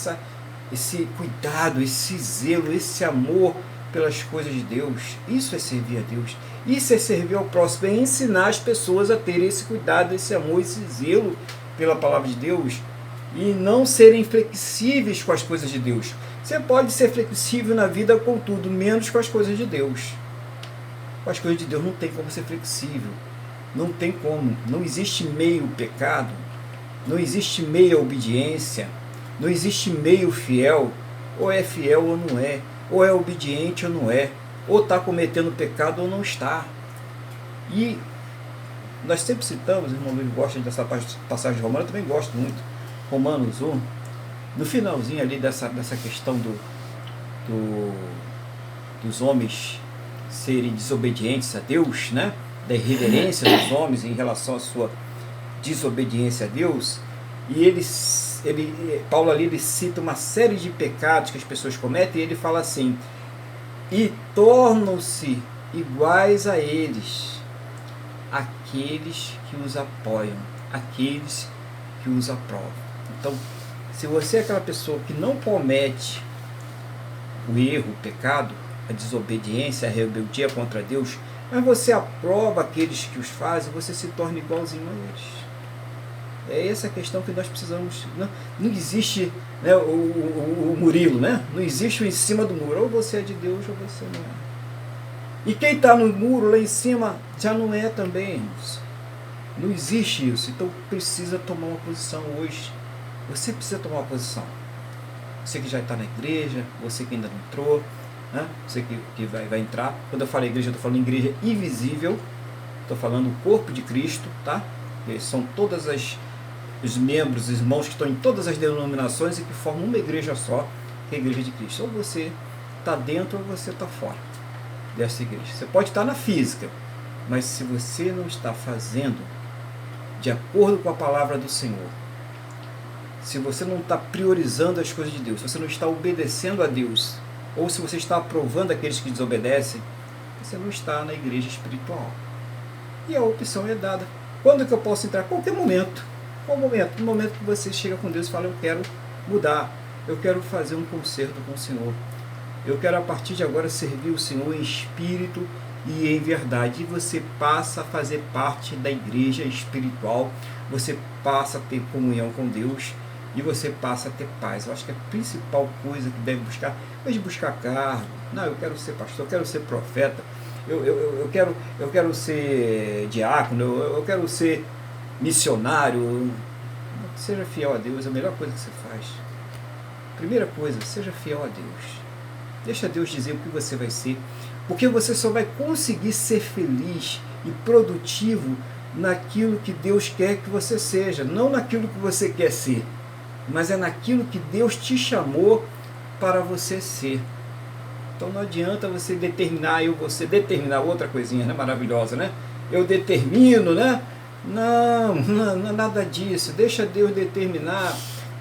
esse cuidado, esse zelo, esse amor pelas coisas de Deus. Isso é servir a Deus. Isso é servir ao próximo, é ensinar as pessoas a terem esse cuidado, esse amor, esse zelo pela palavra de Deus e não serem flexíveis com as coisas de Deus. Você pode ser flexível na vida com tudo, menos com as coisas de Deus. Com as coisas de Deus não tem como ser flexível. Não tem como. Não existe meio pecado. Não existe meia obediência. Não existe meio fiel. Ou é fiel ou não é. Ou é obediente ou não é. Ou está cometendo pecado ou não está. E nós sempre citamos, o irmão Luiz gosta dessa passagem de Romanos, eu também gosto muito. Romanos 1. No finalzinho ali dessa questão dos homens serem desobedientes a Deus, né? Da irreverência dos homens em relação à sua desobediência a Deus, e Paulo ali ele cita uma série de pecados que as pessoas cometem, e ele fala assim, e tornam-se iguais a eles, aqueles que os apoiam, aqueles que os aprovam. Então, se você é aquela pessoa que não comete o erro, o pecado, a desobediência, a rebeldia contra Deus, mas você aprova aqueles que os fazem, você se torna igualzinho a eles. É essa a questão que nós precisamos. Não existe, né, o Murilo, né? Não existe o em cima do muro. Ou você é de Deus ou você não é. E quem está no muro lá em cima já não é também, irmãos. Não existe isso. Então precisa tomar uma posição hoje. Você precisa tomar uma posição. Você que já está na igreja, você que ainda não entrou, né? Você que vai entrar. Quando eu falo igreja, eu estou falando igreja invisível. Estou falando o corpo de Cristo, tá? Eles são todas os membros, os irmãos que estão em todas as denominações e que formam uma igreja só, que é a igreja de Cristo. Ou você está dentro ou você está fora dessa igreja. Você pode estar na física, mas se você não está fazendo de acordo com a palavra do Senhor, se você não está priorizando as coisas de Deus, se você não está obedecendo a Deus, ou se você está aprovando aqueles que desobedecem, você não está na igreja espiritual. E a opção é dada. Quando que eu posso entrar? Qualquer momento. Qual momento? No momento que você chega com Deus e fala, eu quero mudar, eu quero fazer um concerto com o Senhor. Eu quero a partir de agora servir o Senhor em espírito e em verdade. E você passa a fazer parte da igreja espiritual, você passa a ter comunhão com Deus, e você passa a ter paz. Eu acho que a principal coisa que deve buscar, ao invés de buscar cargo, não, eu quero ser pastor, eu quero ser profeta, eu quero ser diácono, eu quero ser missionário. Seja fiel a Deus, é a melhor coisa que você faz. Primeira coisa, seja fiel a Deus. Deixa Deus dizer o que você vai ser, porque você só vai conseguir ser feliz e produtivo naquilo que Deus quer que você seja, não naquilo que você quer ser, mas é naquilo que Deus te chamou para você ser. Então não adianta você determinar, você determinar outra coisinha, né, maravilhosa, né? Eu determino, né? Não, nada disso. Deixa Deus determinar,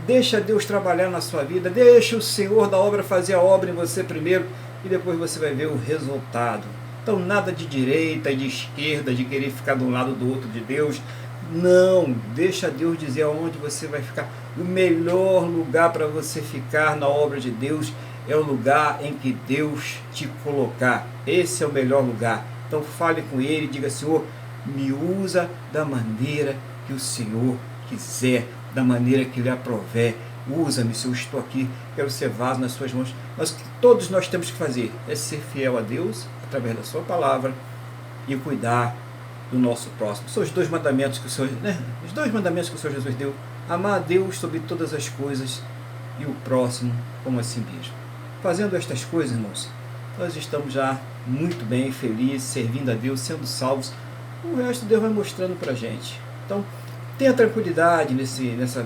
deixa Deus trabalhar na sua vida, deixa o Senhor da obra fazer a obra em você primeiro e depois você vai ver o resultado. Então nada de direita e de esquerda, de querer ficar de um lado do outro de Deus. Não, deixa Deus dizer aonde você vai ficar. O melhor lugar para você ficar na obra de Deus é o lugar em que Deus te colocar. Esse é o melhor lugar. Então fale com Ele e diga, Senhor, me usa da maneira que o Senhor quiser, da maneira que lhe aprover. Usa-me, Senhor, estou aqui, quero ser vaso nas suas mãos. Mas o que todos nós temos que fazer é ser fiel a Deus, através da sua palavra, e cuidar do nosso próximo. São os dois mandamentos que o Senhor, né? Os dois mandamentos que o Senhor Jesus deu: amar a Deus sobre todas as coisas e o próximo como a si mesmo. Fazendo estas coisas, irmãos, nós estamos já muito bem, felizes, servindo a Deus, sendo salvos. O resto Deus vai mostrando para a gente. Então, tenha tranquilidade nessa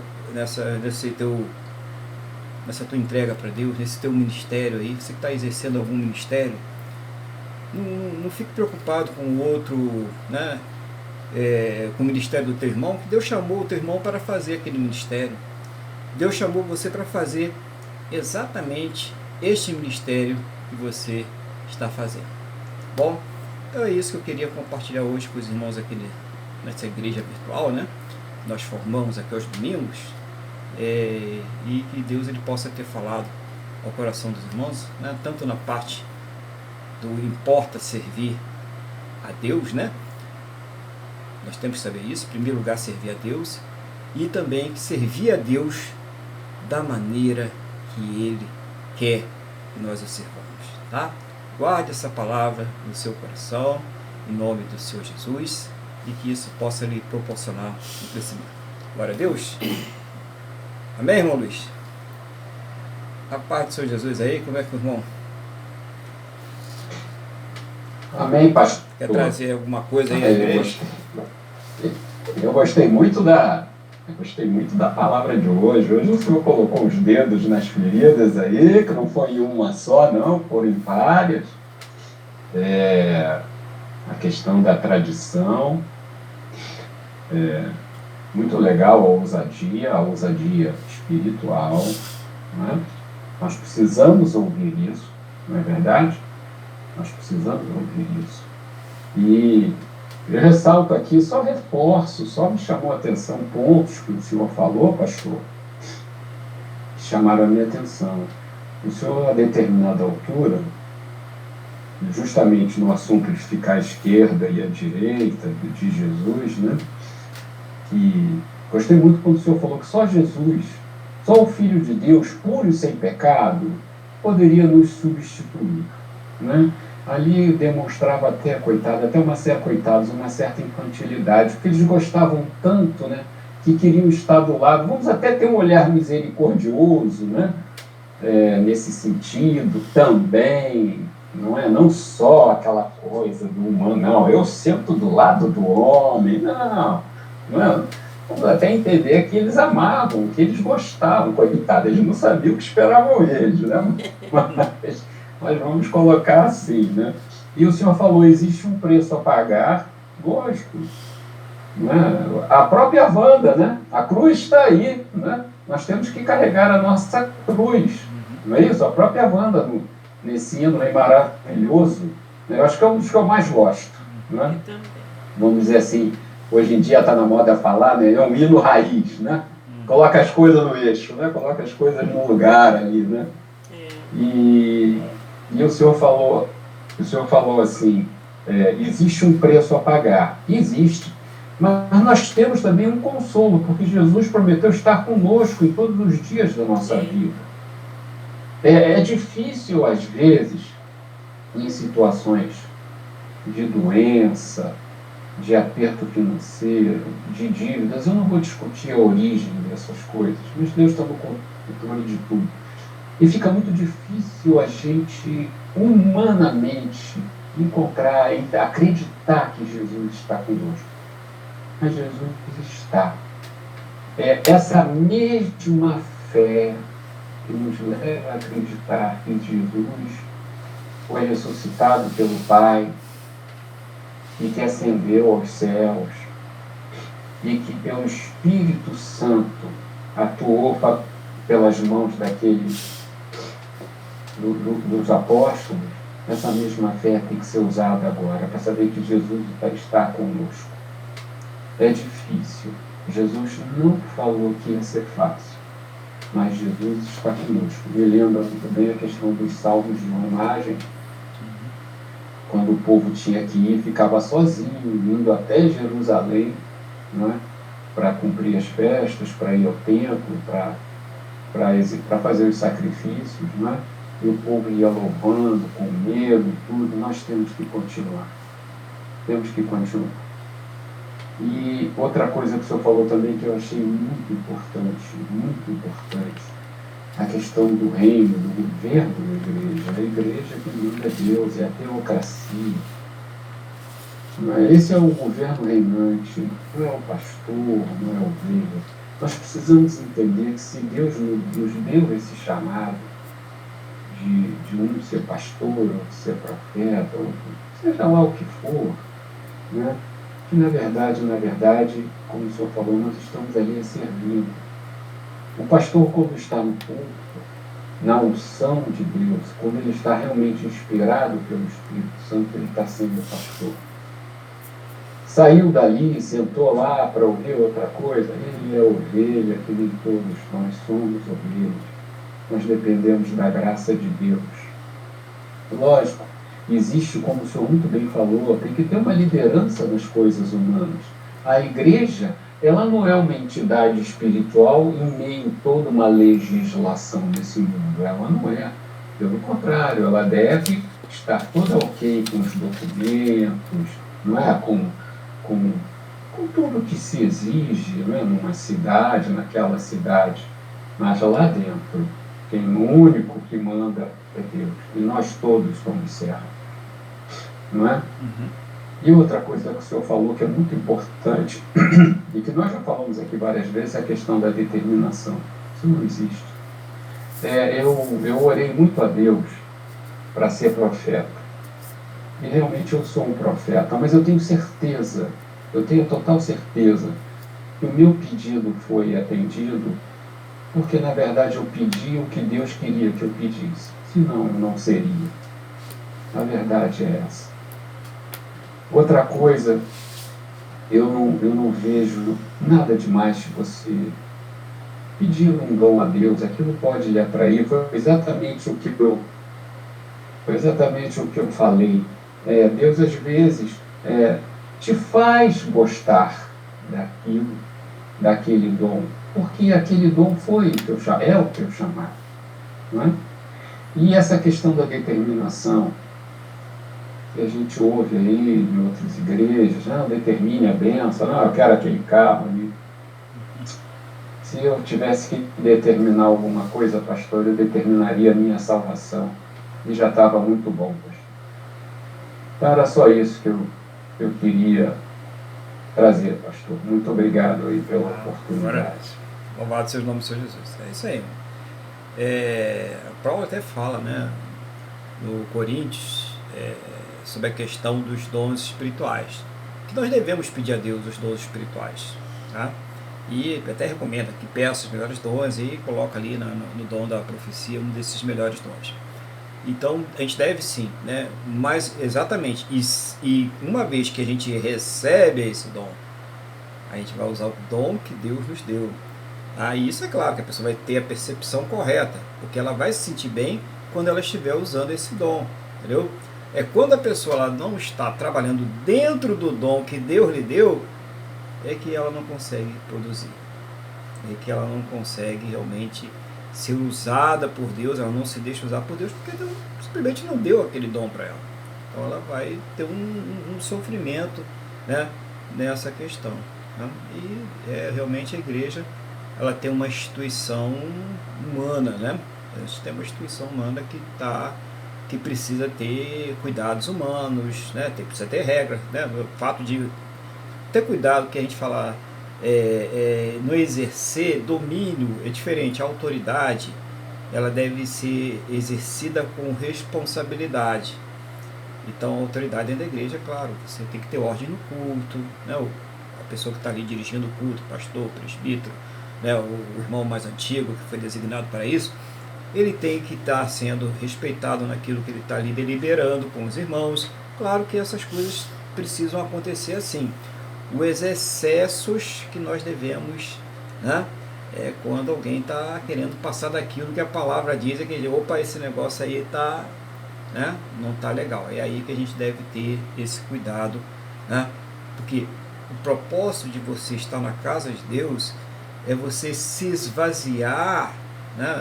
tua entrega para Deus, nesse teu ministério aí. Você que está exercendo algum ministério, não fique preocupado com o outro, né? Com o ministério do teu irmão, que Deus chamou o teu irmão para fazer aquele ministério. Deus chamou você para fazer exatamente este ministério que você está fazendo. Bom, então é isso que eu queria compartilhar hoje com os irmãos aqui nessa igreja virtual, né? Nós formamos aqui aos domingos, e que Deus ele possa ter falado ao coração dos irmãos, né? Tanto na parte do importa servir a Deus, né? Nós temos que saber isso, em primeiro lugar servir a Deus, e também que servir a Deus da maneira que Ele quer que nós o servamos, tá? Guarde essa palavra no seu coração, em nome do Senhor Jesus, e que isso possa lhe proporcionar um crescimento. Glória a Deus. Amém, irmão Luiz? A paz do Senhor Jesus aí, como é que o irmão? Amém, pastor. Quer trazer alguma coisa aí à igreja? Eu gostei muito da palavra de hoje. Hoje o senhor colocou os dedos nas feridas aí, que não foi uma só, não, foram várias. A questão da tradição. Muito legal a ousadia espiritual. Não é? Nós precisamos ouvir isso, não é verdade? Nós precisamos ouvir isso. E eu ressalto aqui, só reforço, só me chamou a atenção pontos que o senhor falou, pastor, que chamaram a minha atenção. O senhor, a determinada altura, justamente no assunto de ficar à esquerda e à direita de Jesus, né? Que gostei muito quando o senhor falou que só Jesus, só o Filho de Deus, puro e sem pecado, poderia nos substituir, né? Ali demonstrava até uma certa infantilidade, porque eles gostavam tanto, né, que queriam estar do lado, vamos até ter um olhar misericordioso, né, nesse sentido também, não é não só aquela coisa do humano, não, eu sento do lado do homem, não é. Vamos até entender que eles amavam, que eles gostavam, coitado, eles não sabiam o que esperavam eles, né, mas vamos colocar assim, né? E o senhor falou, existe um preço a pagar, lógico, né? A própria Wanda, né? A cruz está aí, né? Nós temos que carregar a nossa cruz, não é isso? A própria Wanda, nesse hino aí maravilhoso, né? Eu acho que é um dos que eu mais gosto, né? Vamos dizer assim, hoje em dia está na moda falar, né? É um hino raiz, né? Coloca as coisas no eixo, né? Coloca as coisas no lugar ali, né? E o senhor falou assim, existe um preço a pagar. Existe. Mas nós temos também um consolo, porque Jesus prometeu estar conosco em todos os dias da nossa vida. É difícil, às vezes, em situações de doença, de aperto financeiro, de dívidas. Eu não vou discutir a origem dessas coisas, mas Deus está no controle de tudo. E fica muito difícil a gente, humanamente, encontrar, acreditar que Jesus está conosco. Mas Jesus está. Essa mesma fé que nos leva a acreditar que Jesus foi ressuscitado pelo Pai e que ascendeu aos céus e que pelo Espírito Santo atuou pelas mãos dos apóstolos, essa mesma fé tem que ser usada agora para saber que Jesus está conosco. É difícil. Jesus não falou que ia ser fácil, mas Jesus está conosco. Me lembra muito bem a questão dos salmos de uma imagem, quando o povo tinha que ir, ficava sozinho, indo até Jerusalém, né, para cumprir as festas, para ir ao templo, para fazer os sacrifícios, né? E o povo ia louvando, com medo e tudo. Nós temos que continuar. Temos que continuar. E outra coisa que o senhor falou também que eu achei muito importante, a questão do reino, do governo da igreja. A igreja que manda Deus, é a teocracia. Esse é o governo reinante, não é o pastor, não é a ovelha. Nós precisamos entender que se Deus nos deu esse chamado de um ser pastor, ou ser profeta, ou seja lá o que for, né? Que na verdade, como o senhor falou, nós estamos ali servindo. O pastor, quando está no púlpito, na unção de Deus, quando ele está realmente inspirado pelo Espírito Santo, ele está sendo pastor. Saiu dali, sentou lá para ouvir outra coisa, ele é ovelha, que nem todos nós somos ovelhas. Nós dependemos da graça de Deus. Lógico, existe, como o senhor muito bem falou, tem que ter uma liderança nas coisas humanas. A igreja, ela não é uma entidade espiritual em meio a toda uma legislação desse mundo. Ela não é. Pelo contrário, ela deve estar toda ok com os documentos, não é? Com tudo que se exige, não é? Numa cidade, naquela cidade. Mas lá dentro, quem o único que manda é Deus. E nós todos somos servos. Não é? E outra coisa que o senhor falou que é muito importante, e que nós já falamos aqui várias vezes, é a questão da determinação. Isso não existe. Eu orei muito a Deus para ser profeta. E realmente eu sou um profeta, mas eu tenho certeza, eu tenho total certeza que o meu pedido foi atendido, porque na verdade eu pedi o que Deus queria que eu pedisse. Senão eu não seria. A verdade é essa. Outra coisa, eu não vejo nada demais de você pedir um dom a Deus, aquilo pode lhe atrair, foi exatamente o que eu falei. Deus às vezes te faz gostar daquele dom, porque aquele dom é o teu chamado. Não é? E essa questão da determinação, que a gente ouve aí em outras igrejas, determine a bênção, eu quero aquele carro ali. Se eu tivesse que determinar alguma coisa, pastor, eu determinaria a minha salvação. E já estava muito bom, pastor. Então era só isso que eu queria trazer, pastor. Muito obrigado aí pela oportunidade. Louvado seja o nome do Senhor Jesus. É isso aí. Paulo até fala, né, no Coríntios, sobre a questão dos dons espirituais, que nós devemos pedir a Deus os dons espirituais, tá? E até recomenda que peça os melhores dons e coloca ali no dom da profecia um desses melhores dons. Então a gente deve sim, né? Mas exatamente, e uma vez que a gente recebe esse dom, a gente vai usar o dom que Deus nos deu. Aí isso é claro que a pessoa vai ter a percepção correta, porque ela vai se sentir bem quando ela estiver usando esse dom, entendeu? É quando a pessoa ela não está trabalhando dentro do dom que Deus lhe deu, é que ela não consegue produzir, é que ela não consegue realmente ser usada por Deus, ela não se deixa usar por Deus, porque Deus simplesmente não deu aquele dom para ela. Então ela vai ter um sofrimento, né, nessa questão, né? E realmente a igreja, ela tem uma instituição humana, né? A gente tem uma instituição humana que precisa ter cuidados humanos, né? Precisa ter regras, né? O fato de ter cuidado, que a gente fala no exercer domínio é diferente. A autoridade, ela deve ser exercida com responsabilidade. Então a autoridade dentro da igreja, claro, você tem que ter ordem no culto, né? A pessoa que está ali dirigindo o culto, pastor, presbítero, né? O irmão mais antigo que foi designado para isso, ele tem que estar sendo respeitado naquilo que ele está ali deliberando com os irmãos. Claro que essas coisas precisam acontecer assim. Os excessos que nós devemos, né? Quando alguém está querendo passar daquilo que a palavra diz, é que opa, esse negócio aí tá, né? Não está legal. É aí que a gente deve ter esse cuidado, né? Porque o propósito de você estar na casa de Deus é você se esvaziar, né,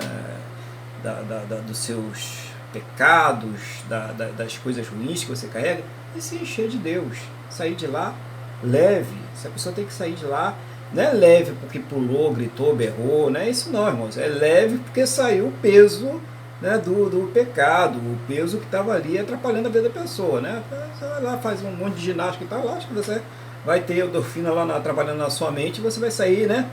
dos seus pecados, das coisas ruins que você carrega, e se encher de Deus. Sair de lá leve. Se a pessoa tem que sair de lá, não é leve porque pulou, gritou, berrou, não é isso não, irmãos. É leve porque saiu o peso, né, do pecado, o peso que estava ali atrapalhando a vida da pessoa, né? Você vai lá, faz um monte de ginástica e tal, lá, acho que você vai ter endorfina lá trabalhando na sua mente, e você vai sair, né,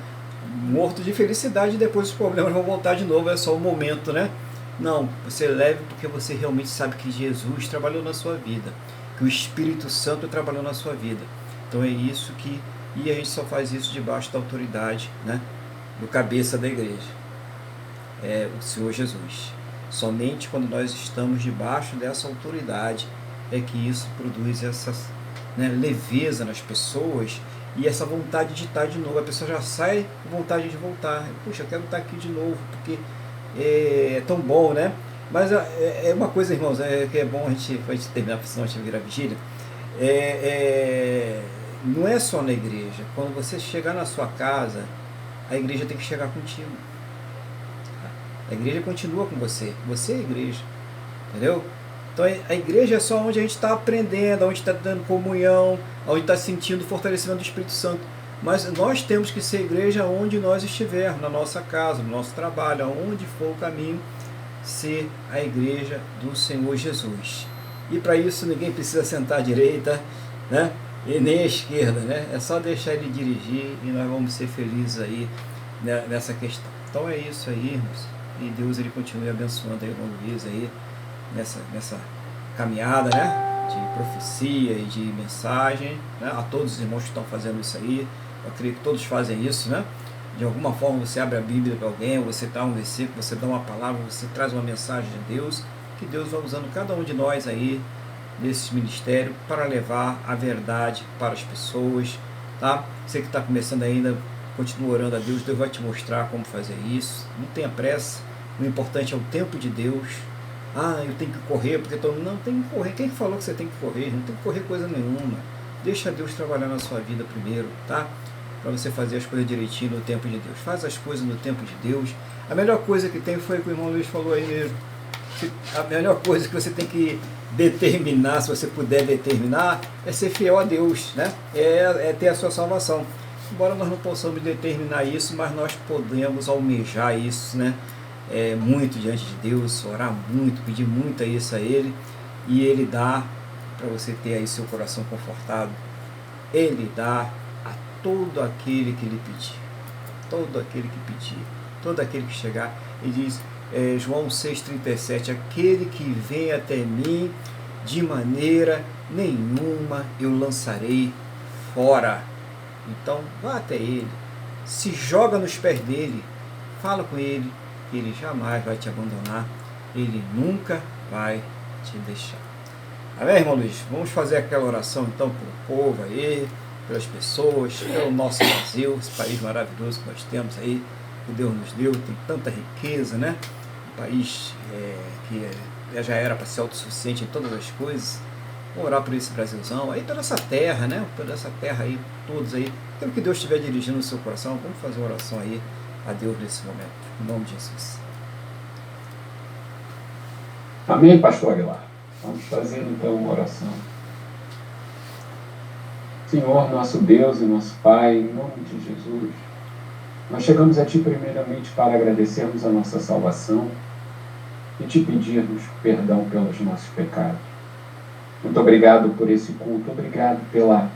morto de felicidade, e depois os problemas vão voltar de novo, é só um momento, né? Não, você leve porque você realmente sabe que Jesus trabalhou na sua vida, que o Espírito Santo trabalhou na sua vida. Então é isso e a gente só faz isso debaixo da autoridade, né, do cabeça da igreja, é o Senhor Jesus. Somente quando nós estamos debaixo dessa autoridade é que isso produz essa, né, leveza nas pessoas e essa vontade de estar de novo. A pessoa já sai com vontade de voltar. Puxa, eu quero estar aqui de novo, porque é tão bom, né? Mas é uma coisa, irmãos, que é bom a gente terminar, senão a gente virar vigília. Não é só na igreja. Quando você chegar na sua casa, a igreja tem que chegar contigo. A igreja continua com você. Você é a igreja. Entendeu? Então a igreja é só onde a gente está aprendendo, onde está dando comunhão, onde está sentindo o fortalecimento do Espírito Santo. Mas nós temos que ser igreja onde nós estivermos, na nossa casa, no nosso trabalho, aonde for o caminho, ser a igreja do Senhor Jesus. E para isso ninguém precisa sentar à direita, né? E nem à esquerda, né? É só deixar ele dirigir e nós vamos ser felizes aí, né, nessa questão. Então é isso aí, irmãos. E Deus ele continue abençoando aí o irmão Luiz aí nessa caminhada, né, de profecia e de mensagem, né, a todos os irmãos que estão fazendo isso aí. Eu creio que todos fazem isso, né? De alguma forma você abre a Bíblia para alguém, você dá um versículo, você dá uma palavra, você traz uma mensagem de Deus, que Deus vai usando cada um de nós aí nesse ministério para levar a verdade para as pessoas, tá? Você que está começando ainda, continua orando a Deus, Deus vai te mostrar como fazer isso. Não tenha pressa, o importante é o tempo de Deus. Ah, eu tenho que correr, porque todo mundo não tem que correr. Quem falou que você tem que correr? Não tem que correr coisa nenhuma. Deixa Deus trabalhar na sua vida primeiro, tá? Para você fazer as coisas direitinho no tempo de Deus. Faz as coisas no tempo de Deus. A melhor coisa que tem foi o que o irmão Luiz falou aí mesmo. A melhor coisa que você tem que determinar, se você puder determinar, é ser fiel a Deus, né? É ter a sua salvação. Embora nós não possamos determinar isso, mas nós podemos almejar isso, né? Muito diante de Deus, orar muito, pedir muito isso a Ele, e Ele dá para você ter aí seu coração confortado. Ele dá a todo aquele que lhe pedir, todo aquele que pedir, todo aquele que chegar. Ele diz, João 6,37, aquele que vem até mim, de maneira nenhuma eu lançarei fora. Então vá até Ele, se joga nos pés dEle, fala com Ele, que Ele jamais vai te abandonar, Ele nunca vai te deixar. Amém, irmão Luiz? Vamos fazer aquela oração então pelo povo aí, pelas pessoas, pelo nosso Brasil, esse país maravilhoso que nós temos aí, que Deus nos deu, tem tanta riqueza, né? Um país que já era para ser autossuficiente em todas as coisas. Vamos orar por esse Brasilzão, aí toda essa terra, né? Toda essa terra aí, todos aí, aquilo que Deus estiver dirigindo no seu coração, vamos fazer uma oração aí a Deus nesse momento, em nome de Jesus. Amém, pastor Aguilar? Vamos fazer então uma oração. Senhor, nosso Deus e nosso Pai, em nome de Jesus, nós chegamos a Ti primeiramente para agradecermos a nossa salvação e Te pedirmos perdão pelos nossos pecados. Muito obrigado por esse culto, obrigado pela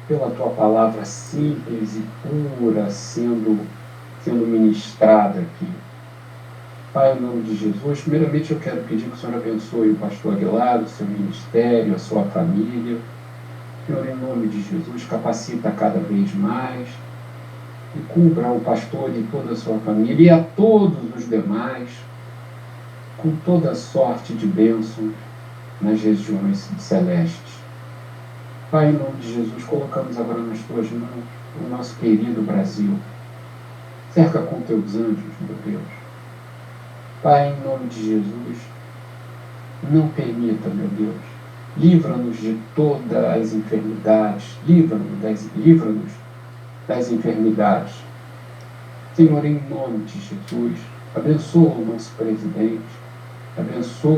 Tua palavra simples e pura sendo ministrada aqui. Pai, em nome de Jesus, primeiramente eu quero pedir que o Senhor abençoe o pastor Aguilar, o seu ministério, a sua família. Senhor, em nome de Jesus, capacita cada vez mais e cubra o pastor e toda a sua família e a todos os demais com toda sorte de bênçãos nas regiões celestes. Pai, em nome de Jesus, colocamos agora nas Tuas mãos o nosso querido Brasil. Cerca com Teus anjos, meu Deus. Pai, em nome de Jesus, não permita, meu Deus, livra-nos de todas as enfermidades, livra-nos das enfermidades. Senhor, em nome de Jesus, abençoa o nosso presidente, abençoa